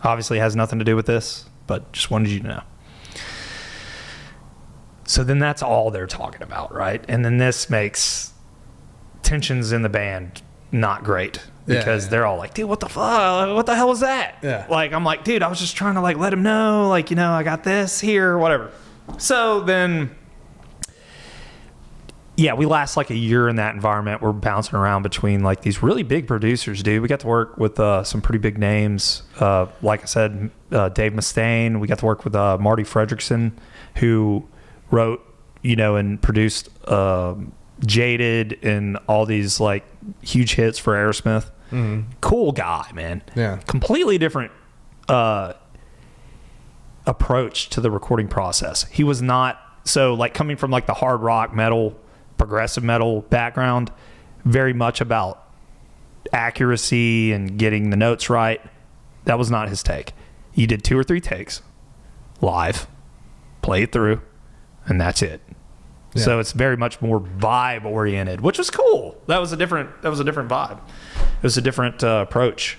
Obviously, it has nothing to do with this, but just wanted you to know. So then that's all they're talking about, right? And then this makes tensions in the band not great because they're all like, dude, what the fuck? What the hell was that? Yeah. Like, I'm like, dude, I was just trying to like let him know, like, you know, I got this here, whatever. So then, yeah, we last like a year in that environment. We're bouncing around between like these really big producers, dude. We got to work with some pretty big names. Like I said, Dave Mustaine. We got to work with Marty Fredrickson, who wrote, you know, and produced Jaded and all these like huge hits for Aerosmith. Mm-hmm. Cool guy, man. Yeah. Completely different approach to the recording process. He was not, so like coming from like the hard rock metal, progressive metal background, very much about accuracy and getting the notes right. That was not his take. He did 2 or 3 takes live, play it through, and that's it. Yeah. So it's very much more vibe oriented, which was cool. That was a different vibe. It was a different approach.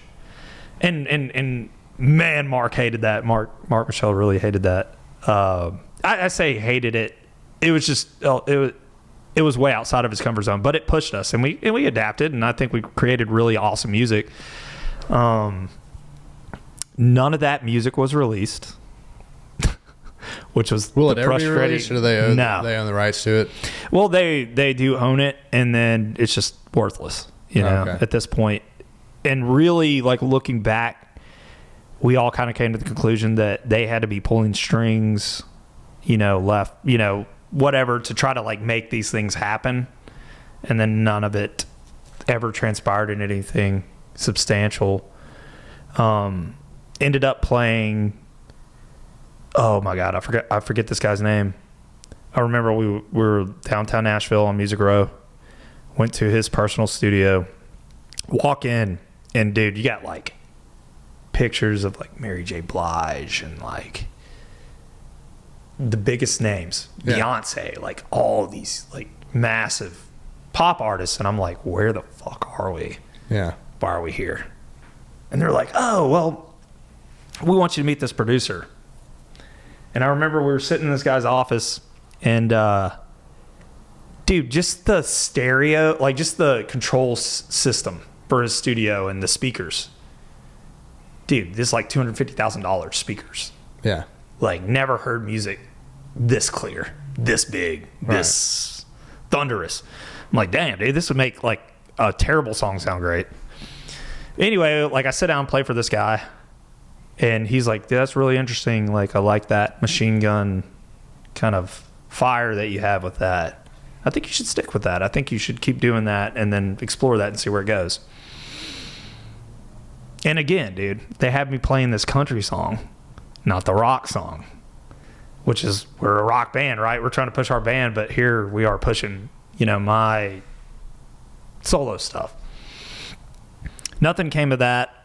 And man, Mark hated that. Mark Michelle really hated that. I say hated it. It was just it was way outside of his comfort zone, but it pushed us, and we adapted, and I think we created really awesome music. None of that music was released. Which was will it ever be released, or do they own the rights to it? Well, they do own it, and then it's just worthless, you know, at this point. And really, like looking back, we all kind of came to the conclusion that they had to be pulling strings, you know, left, you know, whatever, to try to like make these things happen, and then none of it ever transpired in anything substantial. Ended up playing. Oh my God, I forget this guy's name. I remember we were downtown Nashville on Music Row. Went to his personal studio. Walk in, and dude, you got like pictures of like Mary J. Blige and like the biggest names, Beyonce, like all these like massive pop artists, and I'm like, where the fuck are we? Yeah. Why are we here? And they're like, oh, well, we want you to meet this producer. And I remember we were sitting in this guy's office, and dude, just the stereo, like just the control system for his studio and the speakers. Dude, this is like $250,000 speakers. Yeah. Like, never heard music this clear, this big, this thunderous. I'm like, damn, dude, this would make like a terrible song sound great. Anyway, like I sit down and play for this guy, and he's like, that's really interesting. Like, I like that machine gun kind of fire that you have with that. I think you should stick with that. I think you should keep doing that and then explore that and see where it goes. And again, dude, they had me playing this country song, not the rock song, which is, we're a rock band, right? We're trying to push our band, but here we are pushing, you know, my solo stuff. Nothing came of that.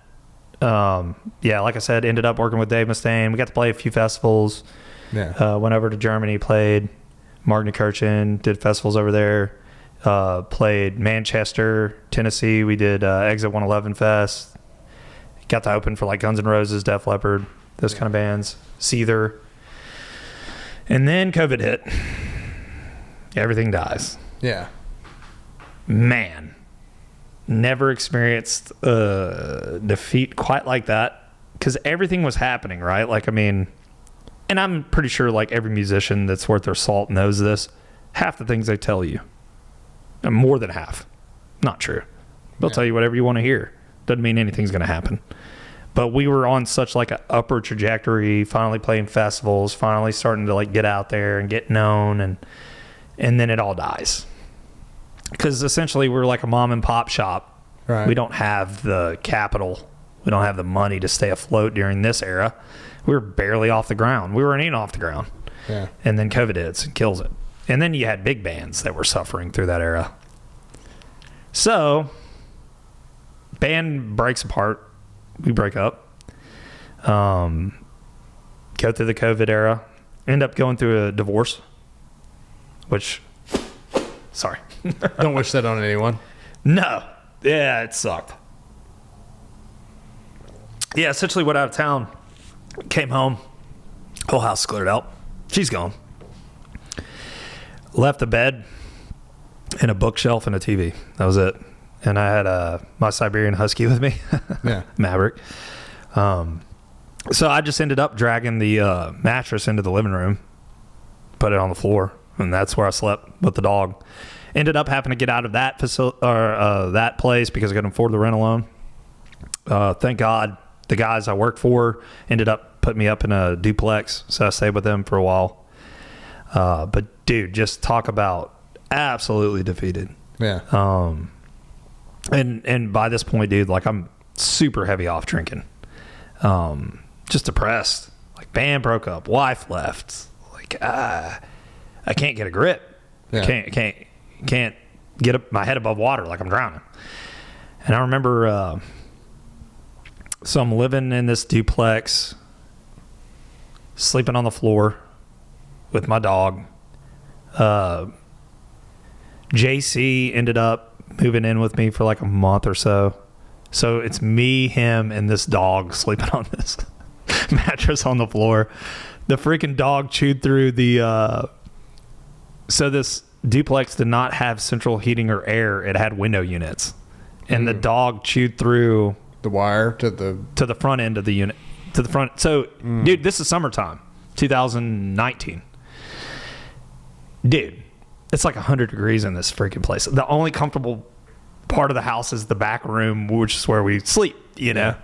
Yeah, like I said, ended up working with Dave Mustaine. We got to play a few festivals. Yeah. Went over to Germany, played Martin did festivals over there. Played Manchester, Tennessee. We did Exit 111 Fest. Got to open for like Guns N' Roses, Def Leppard, those kind of bands. Seether. And then COVID hit. Everything dies. Yeah. Man. Never experienced defeat quite like that, because everything was happening, right? Like, I mean, and I'm pretty sure like every musician that's worth their salt knows this. Half the things they tell you, and more than half, not true. They'll tell you whatever you want to hear. Doesn't mean anything's going to happen. But we were on such like an upper trajectory, finally playing festivals, finally starting to like get out there and get known, and then it all dies. Because essentially we're like a mom and pop shop. Right. We don't have the capital. We don't have the money to stay afloat during this era. We were barely off the ground. We weren't even off the ground. Yeah. And then COVID hits and kills it. And then you had big bands that were suffering through that era. So, band breaks apart. We break up. Go through the COVID era. End up going through a divorce. Which, sorry. Don't wish that on anyone. No. Yeah, it sucked. Yeah, essentially went out of town. Came home. Whole house cleared out. She's gone. Left the bed and a bookshelf and a TV. That was it. And I had my Siberian Husky with me. Yeah. Maverick. So I just ended up dragging the mattress into the living room, put it on the floor, and that's where I slept with the dog. Ended up having to get out of that that place because I couldn't afford the rent alone. Thank God the guys I worked for ended up putting me up in a duplex, so I stayed with them for a while. But dude, just talk about absolutely defeated. Yeah. And by this point, dude, like I'm super heavy off drinking. Just depressed. Like band broke up, wife left. Like I can't get a grip. Yeah. Can't get my head above water, like I'm drowning. And I remember, so I'm living in this duplex, sleeping on the floor with my dog. JC ended up moving in with me for like a month or so. So it's me, him, and this dog sleeping on this mattress on the floor. The freaking dog chewed through the, so this duplex did not have central heating or air. It had window units, and the dog chewed through The wire to the front end of the unit, to the front. So, dude, this is summertime, 2019. Dude, it's like 100 degrees in this freaking place. The only comfortable part of the house is the back room, which is where we sleep, you know?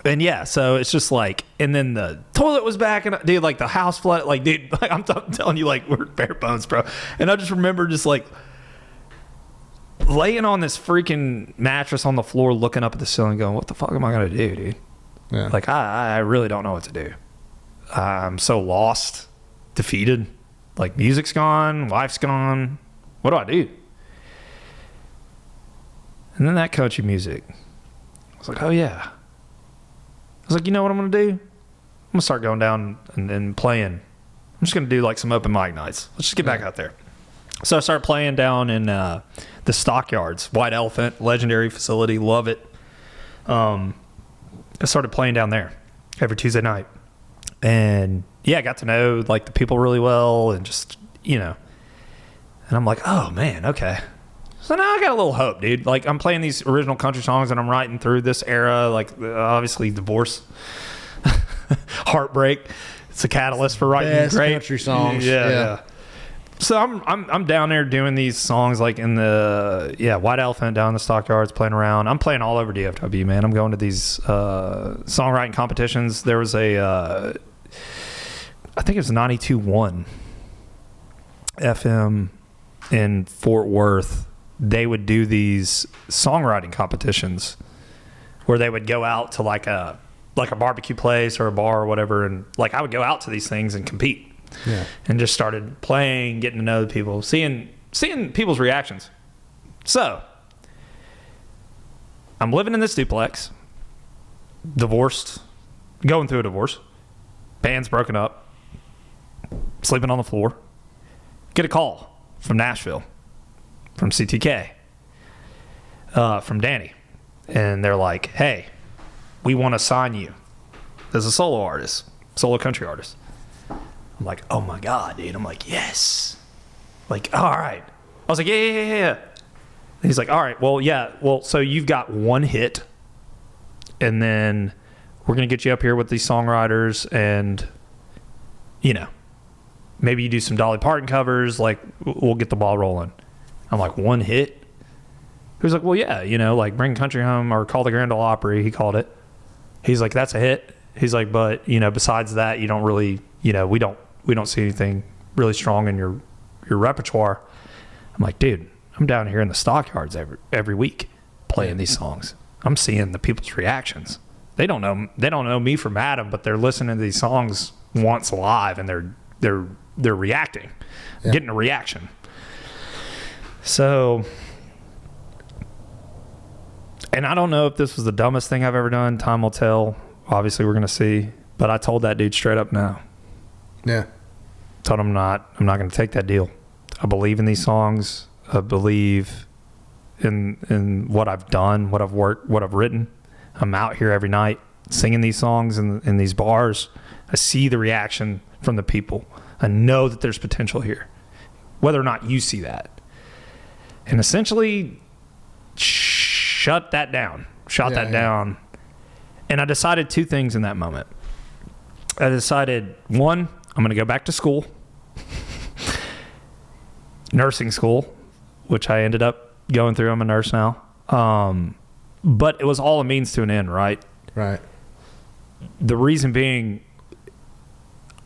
Yeah. And yeah, so it's just like, and then the toilet was back, and dude, like the house flooded, like, dude, like I'm telling you, like we're bare bones, bro. And I just remember just like laying on this freaking mattress on the floor, looking up at the ceiling, going, "What the fuck am I gonna do, dude?" Yeah. Like I really don't know what to do. I'm so lost, defeated. Like music's gone, life's gone. What do I do? And then that country music. I was like, oh yeah. I was like, you know what I'm gonna do? I'm gonna start going down and playing. I'm just gonna do like some open mic nights. Let's just get back out there. So I started playing down in the Stockyards, White Elephant, legendary facility, love it. I started playing down there every Tuesday night. And yeah, I got to know like the people really well and just, and I'm like, oh man, okay. So now I got a little hope, dude. Like I'm playing these original country songs and I'm writing through this era, like obviously divorce, heartbreak. It's a catalyst for writing Best great country songs. Yeah. So I'm down there doing these songs like in the White Elephant down in the Stockyards playing around. I'm playing all over DFW, man. I'm going to these songwriting competitions. There was I think it was 92.1 FM in Fort Worth. They would do these songwriting competitions where they would go out to like a barbecue place or a bar or whatever, and like I would go out to these things and compete. Yeah. And just started playing, getting to know the people, seeing people's reactions. So I'm living in this duplex, divorced, going through a divorce, band's broken up, sleeping on the floor, get a call from Nashville, from CTK, from Danny. And they're like, hey, we want to sign you as a solo artist, solo country artist. I'm like, oh my God, dude. I'm like, yes. Like, all right. I was like, yeah. And he's like, all right, well, yeah. Well, so you've got one hit, and then we're going to get you up here with these songwriters, and, maybe you do some Dolly Parton covers. Like, we'll get the ball rolling. I'm like, one hit? He was like, well, yeah, like Bring Country Home or Call the Grand Ole Opry, he called it. He's like, that's a hit. He's like, but, besides that, you don't really, we don't see anything really strong in your repertoire. I'm like, dude, I'm down here in the Stockyards every week playing these songs. I'm seeing the people's reactions. They don't know me from Adam, but they're listening to these songs once live and they're reacting, getting a reaction. So, and I don't know if this was the dumbest thing I've ever done. Time will tell. Obviously, we're going to see. But I told that dude straight up no. Yeah. Told him I'm not going to take that deal. I believe in these songs. I believe in what I've done, what I've worked, what I've written. I'm out here every night singing these songs in these bars. I see the reaction from the people. I know that there's potential here, whether or not you see that. And essentially shut that down. Down. And I decided two things in that moment. I decided, one, I'm going to go back to school, nursing school, which I ended up going through. I'm a nurse now. But it was all a means to an end, right? Right. The reason being,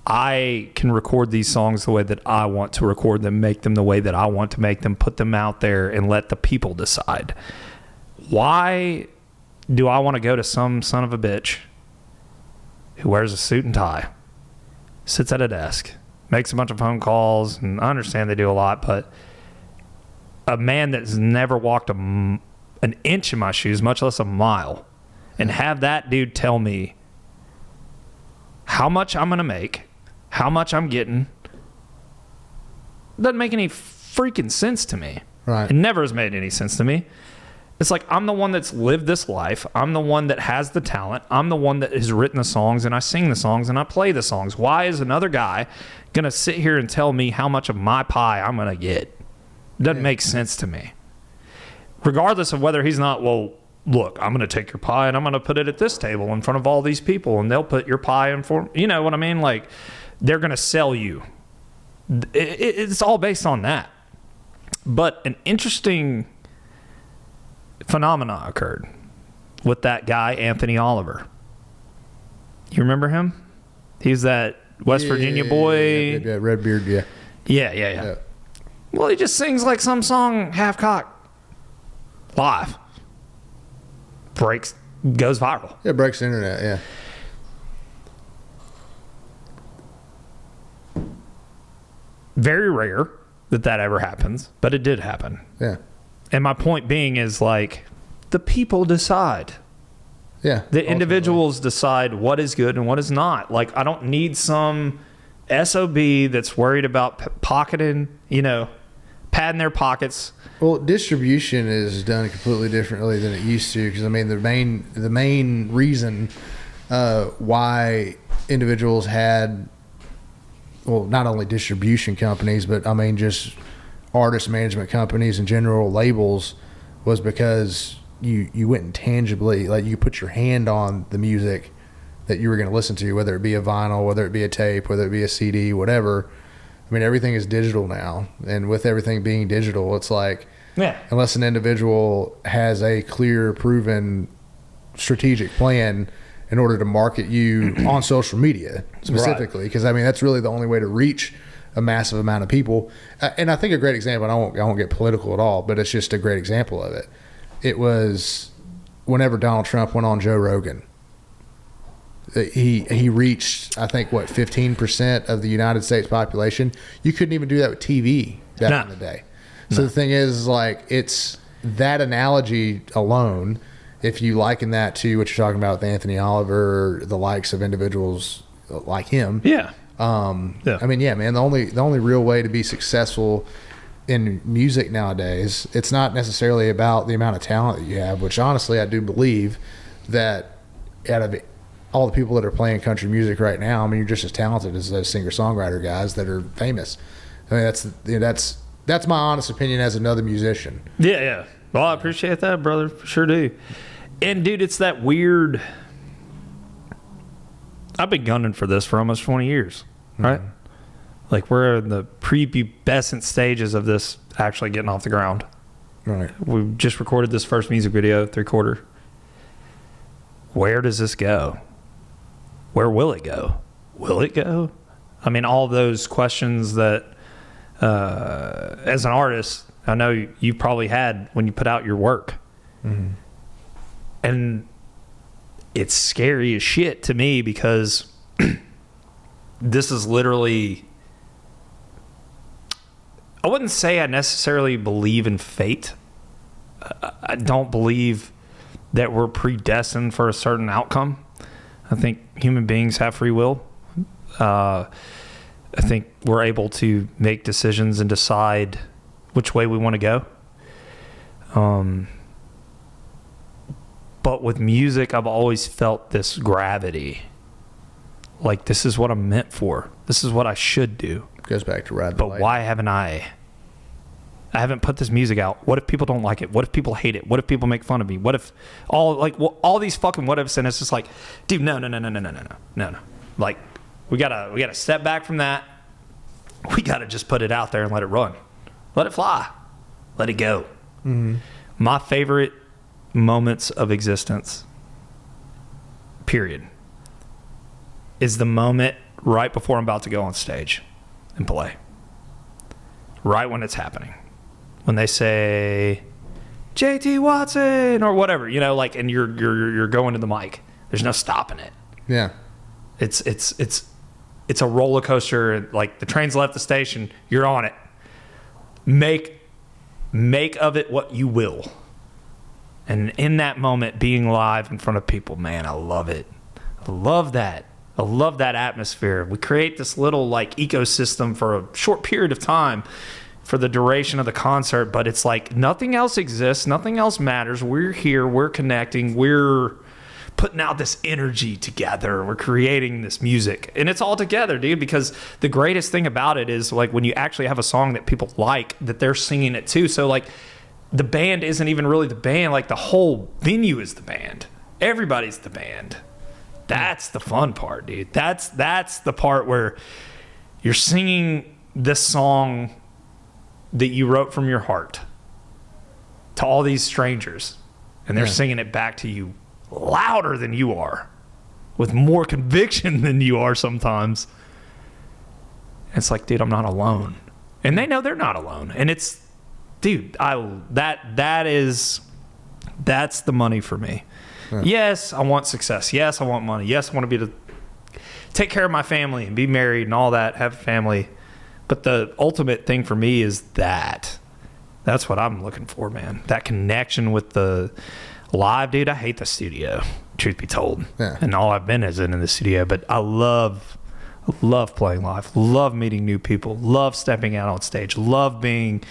I can record these songs the way that I want to record them, make them the way that I want to make them, put them out there, and let the people decide. Why do I want to go to some son of a bitch who wears a suit and tie, sits at a desk, makes a bunch of phone calls, and I understand they do a lot, but a man that's never walked an inch in my shoes, much less a mile, and have that dude tell me how much I'm going to make, how much I'm getting, doesn't make any freaking sense to me. Right. It never has made any sense to me. It's like, I'm the one that's lived this life. I'm the one that has the talent. I'm the one that has written the songs, and I sing the songs, and I play the songs. Why is another guy going to sit here and tell me how much of my pie I'm going to get? Doesn't make sense to me. Regardless of whether he's not, well, look, I'm going to take your pie and I'm going to put it at this table in front of all these people, and they'll put your pie in for, you know what I mean? Like, they're going to sell you. It's all based on that. But an interesting phenomena occurred with that guy, Anthony Oliver. You remember him? He's that West Virginia boy. Yeah, Redbeard, Yeah. Well, he just sings like some song half-cocked. live. Goes viral. It breaks the internet, yeah. Very rare that ever happens, but it did happen. Yeah. And my point being is, like, the people decide. Yeah. The individuals decide what is good and what is not. Like, I don't need some SOB that's worried about pocketing, padding their pockets. Well, distribution is done completely differently than it used to, because I mean the main reason why individuals had, well, not only distribution companies, but I mean just artist management companies and general labels, was because you went and tangibly, like, you put your hand on the music that you were going to listen to, whether it be a vinyl, whether it be a tape, whether it be a CD, whatever. I mean, everything is digital now, and with everything being digital, it's like, unless an individual has a clear, proven strategic plan in order to market you on social media specifically, because I mean that's really the only way to reach a massive amount of people. And I think a great example, and I won't get political at all, but it's just a great example of it. It was whenever Donald Trump went on Joe Rogan. He reached, I think, 15% of the United States population. You couldn't even do that with TV back in the day. So the thing is, like, it's that analogy alone, if you liken that to what you're talking about with Anthony Oliver, the likes of individuals like him. I mean, yeah, man, the only real way to be successful in music nowadays, it's not necessarily about the amount of talent that you have, which honestly I do believe that out of all the people that are playing country music right now, I mean, you're just as talented as those singer-songwriter guys that are famous. I mean, that's my honest opinion as another musician. Yeah. Well, I appreciate that, brother. Sure do. And, dude, it's that weird... I've been gunning for this for almost 20 years, right? Mm-hmm. Like, we're in the prepubescent stages of this actually getting off the ground. Right. We just recorded this first music video, 3/4. Where does this go? Where will it go? Will it go? I mean, all those questions that, as an artist, I know you probably had when you put out your work. Mm-hmm. And it's scary as shit to me, because this is literally... I wouldn't say I necessarily believe in fate. I don't believe that we're predestined for a certain outcome. I think human beings have free will. I think we're able to make decisions and decide which way we want to go. But with music, I've always felt this gravity. Like, this is what I'm meant for. This is what I should do. Goes back to ride the light. But why haven't I haven't put this music out? What if people don't like it? What if people hate it? What if people make fun of me? What if all these fucking what ifs? And it's just like, dude, no. Like, we gotta step back from that. We gotta just put it out there and let it run. Let it fly. Let it go. Mm-hmm. My favorite moments of existence, period, is the moment right before I'm about to go on stage and play. Right when it's happening. When they say JT Watson or whatever, and you're going to the mic. There's no stopping it. Yeah. It's a roller coaster. Like, the train's left the station, you're on it. Make of it what you will. And in that moment, being live in front of people, man, I love it. I love that. I love that atmosphere. We create this little, like, ecosystem for a short period of time for the duration of the concert, but it's like nothing else exists, nothing else matters. We're here, we're connecting, we're putting out this energy together, we're creating this music, and it's all together, dude, because the greatest thing about it is, like, when you actually have a song that people like, that they're singing it too. So, like, the band isn't even really the band, like, the whole venue is the band. Everybody's the band. That's the fun part, dude. That's the part where you're singing this song that you wrote from your heart to all these strangers, and they're singing it back to you louder than you are, with more conviction than you are sometimes. It's like, dude, I'm not alone. And they know they're not alone. And it's, dude, that is That's the money for me. Yeah. Yes, I want success. Yes, I want money. Yes, I want to be able to take care of my family and be married and all that, have a family. But the ultimate thing for me is that. That's what I'm looking for, man. That connection with the live, dude. I hate the studio, truth be told. Yeah. And all I've been is in the studio. But I love playing live. Love meeting new people. Love stepping out on stage. Love being,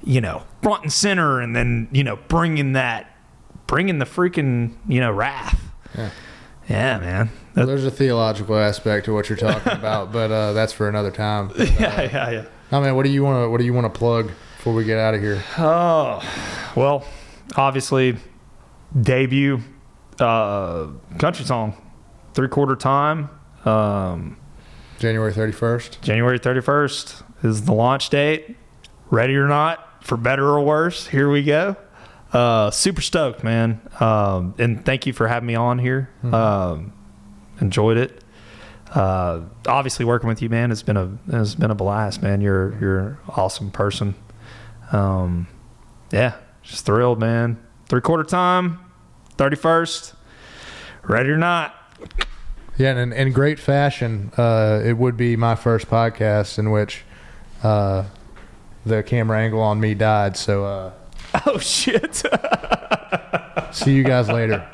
front and center, and then, bringing the freaking, wrath. Yeah. Yeah, man. Well, there's a theological aspect to what you're talking about, but that's for another time. But, yeah. I mean, what do you want to plug before we get out of here? Oh, well, obviously, debut country song, 3/4 time. January 31st. January 31st is the launch date. Ready or not, for better or worse, here we go. Super stoked, man. And thank you for having me on here. Enjoyed it. Obviously working with you, man, has been a blast, man. You're an awesome person. Yeah, just thrilled, man. 3/4 time, 31st, ready or not. Yeah, and in great fashion, it would be my first podcast in which the camera angle on me died. So, oh shit. See you guys later.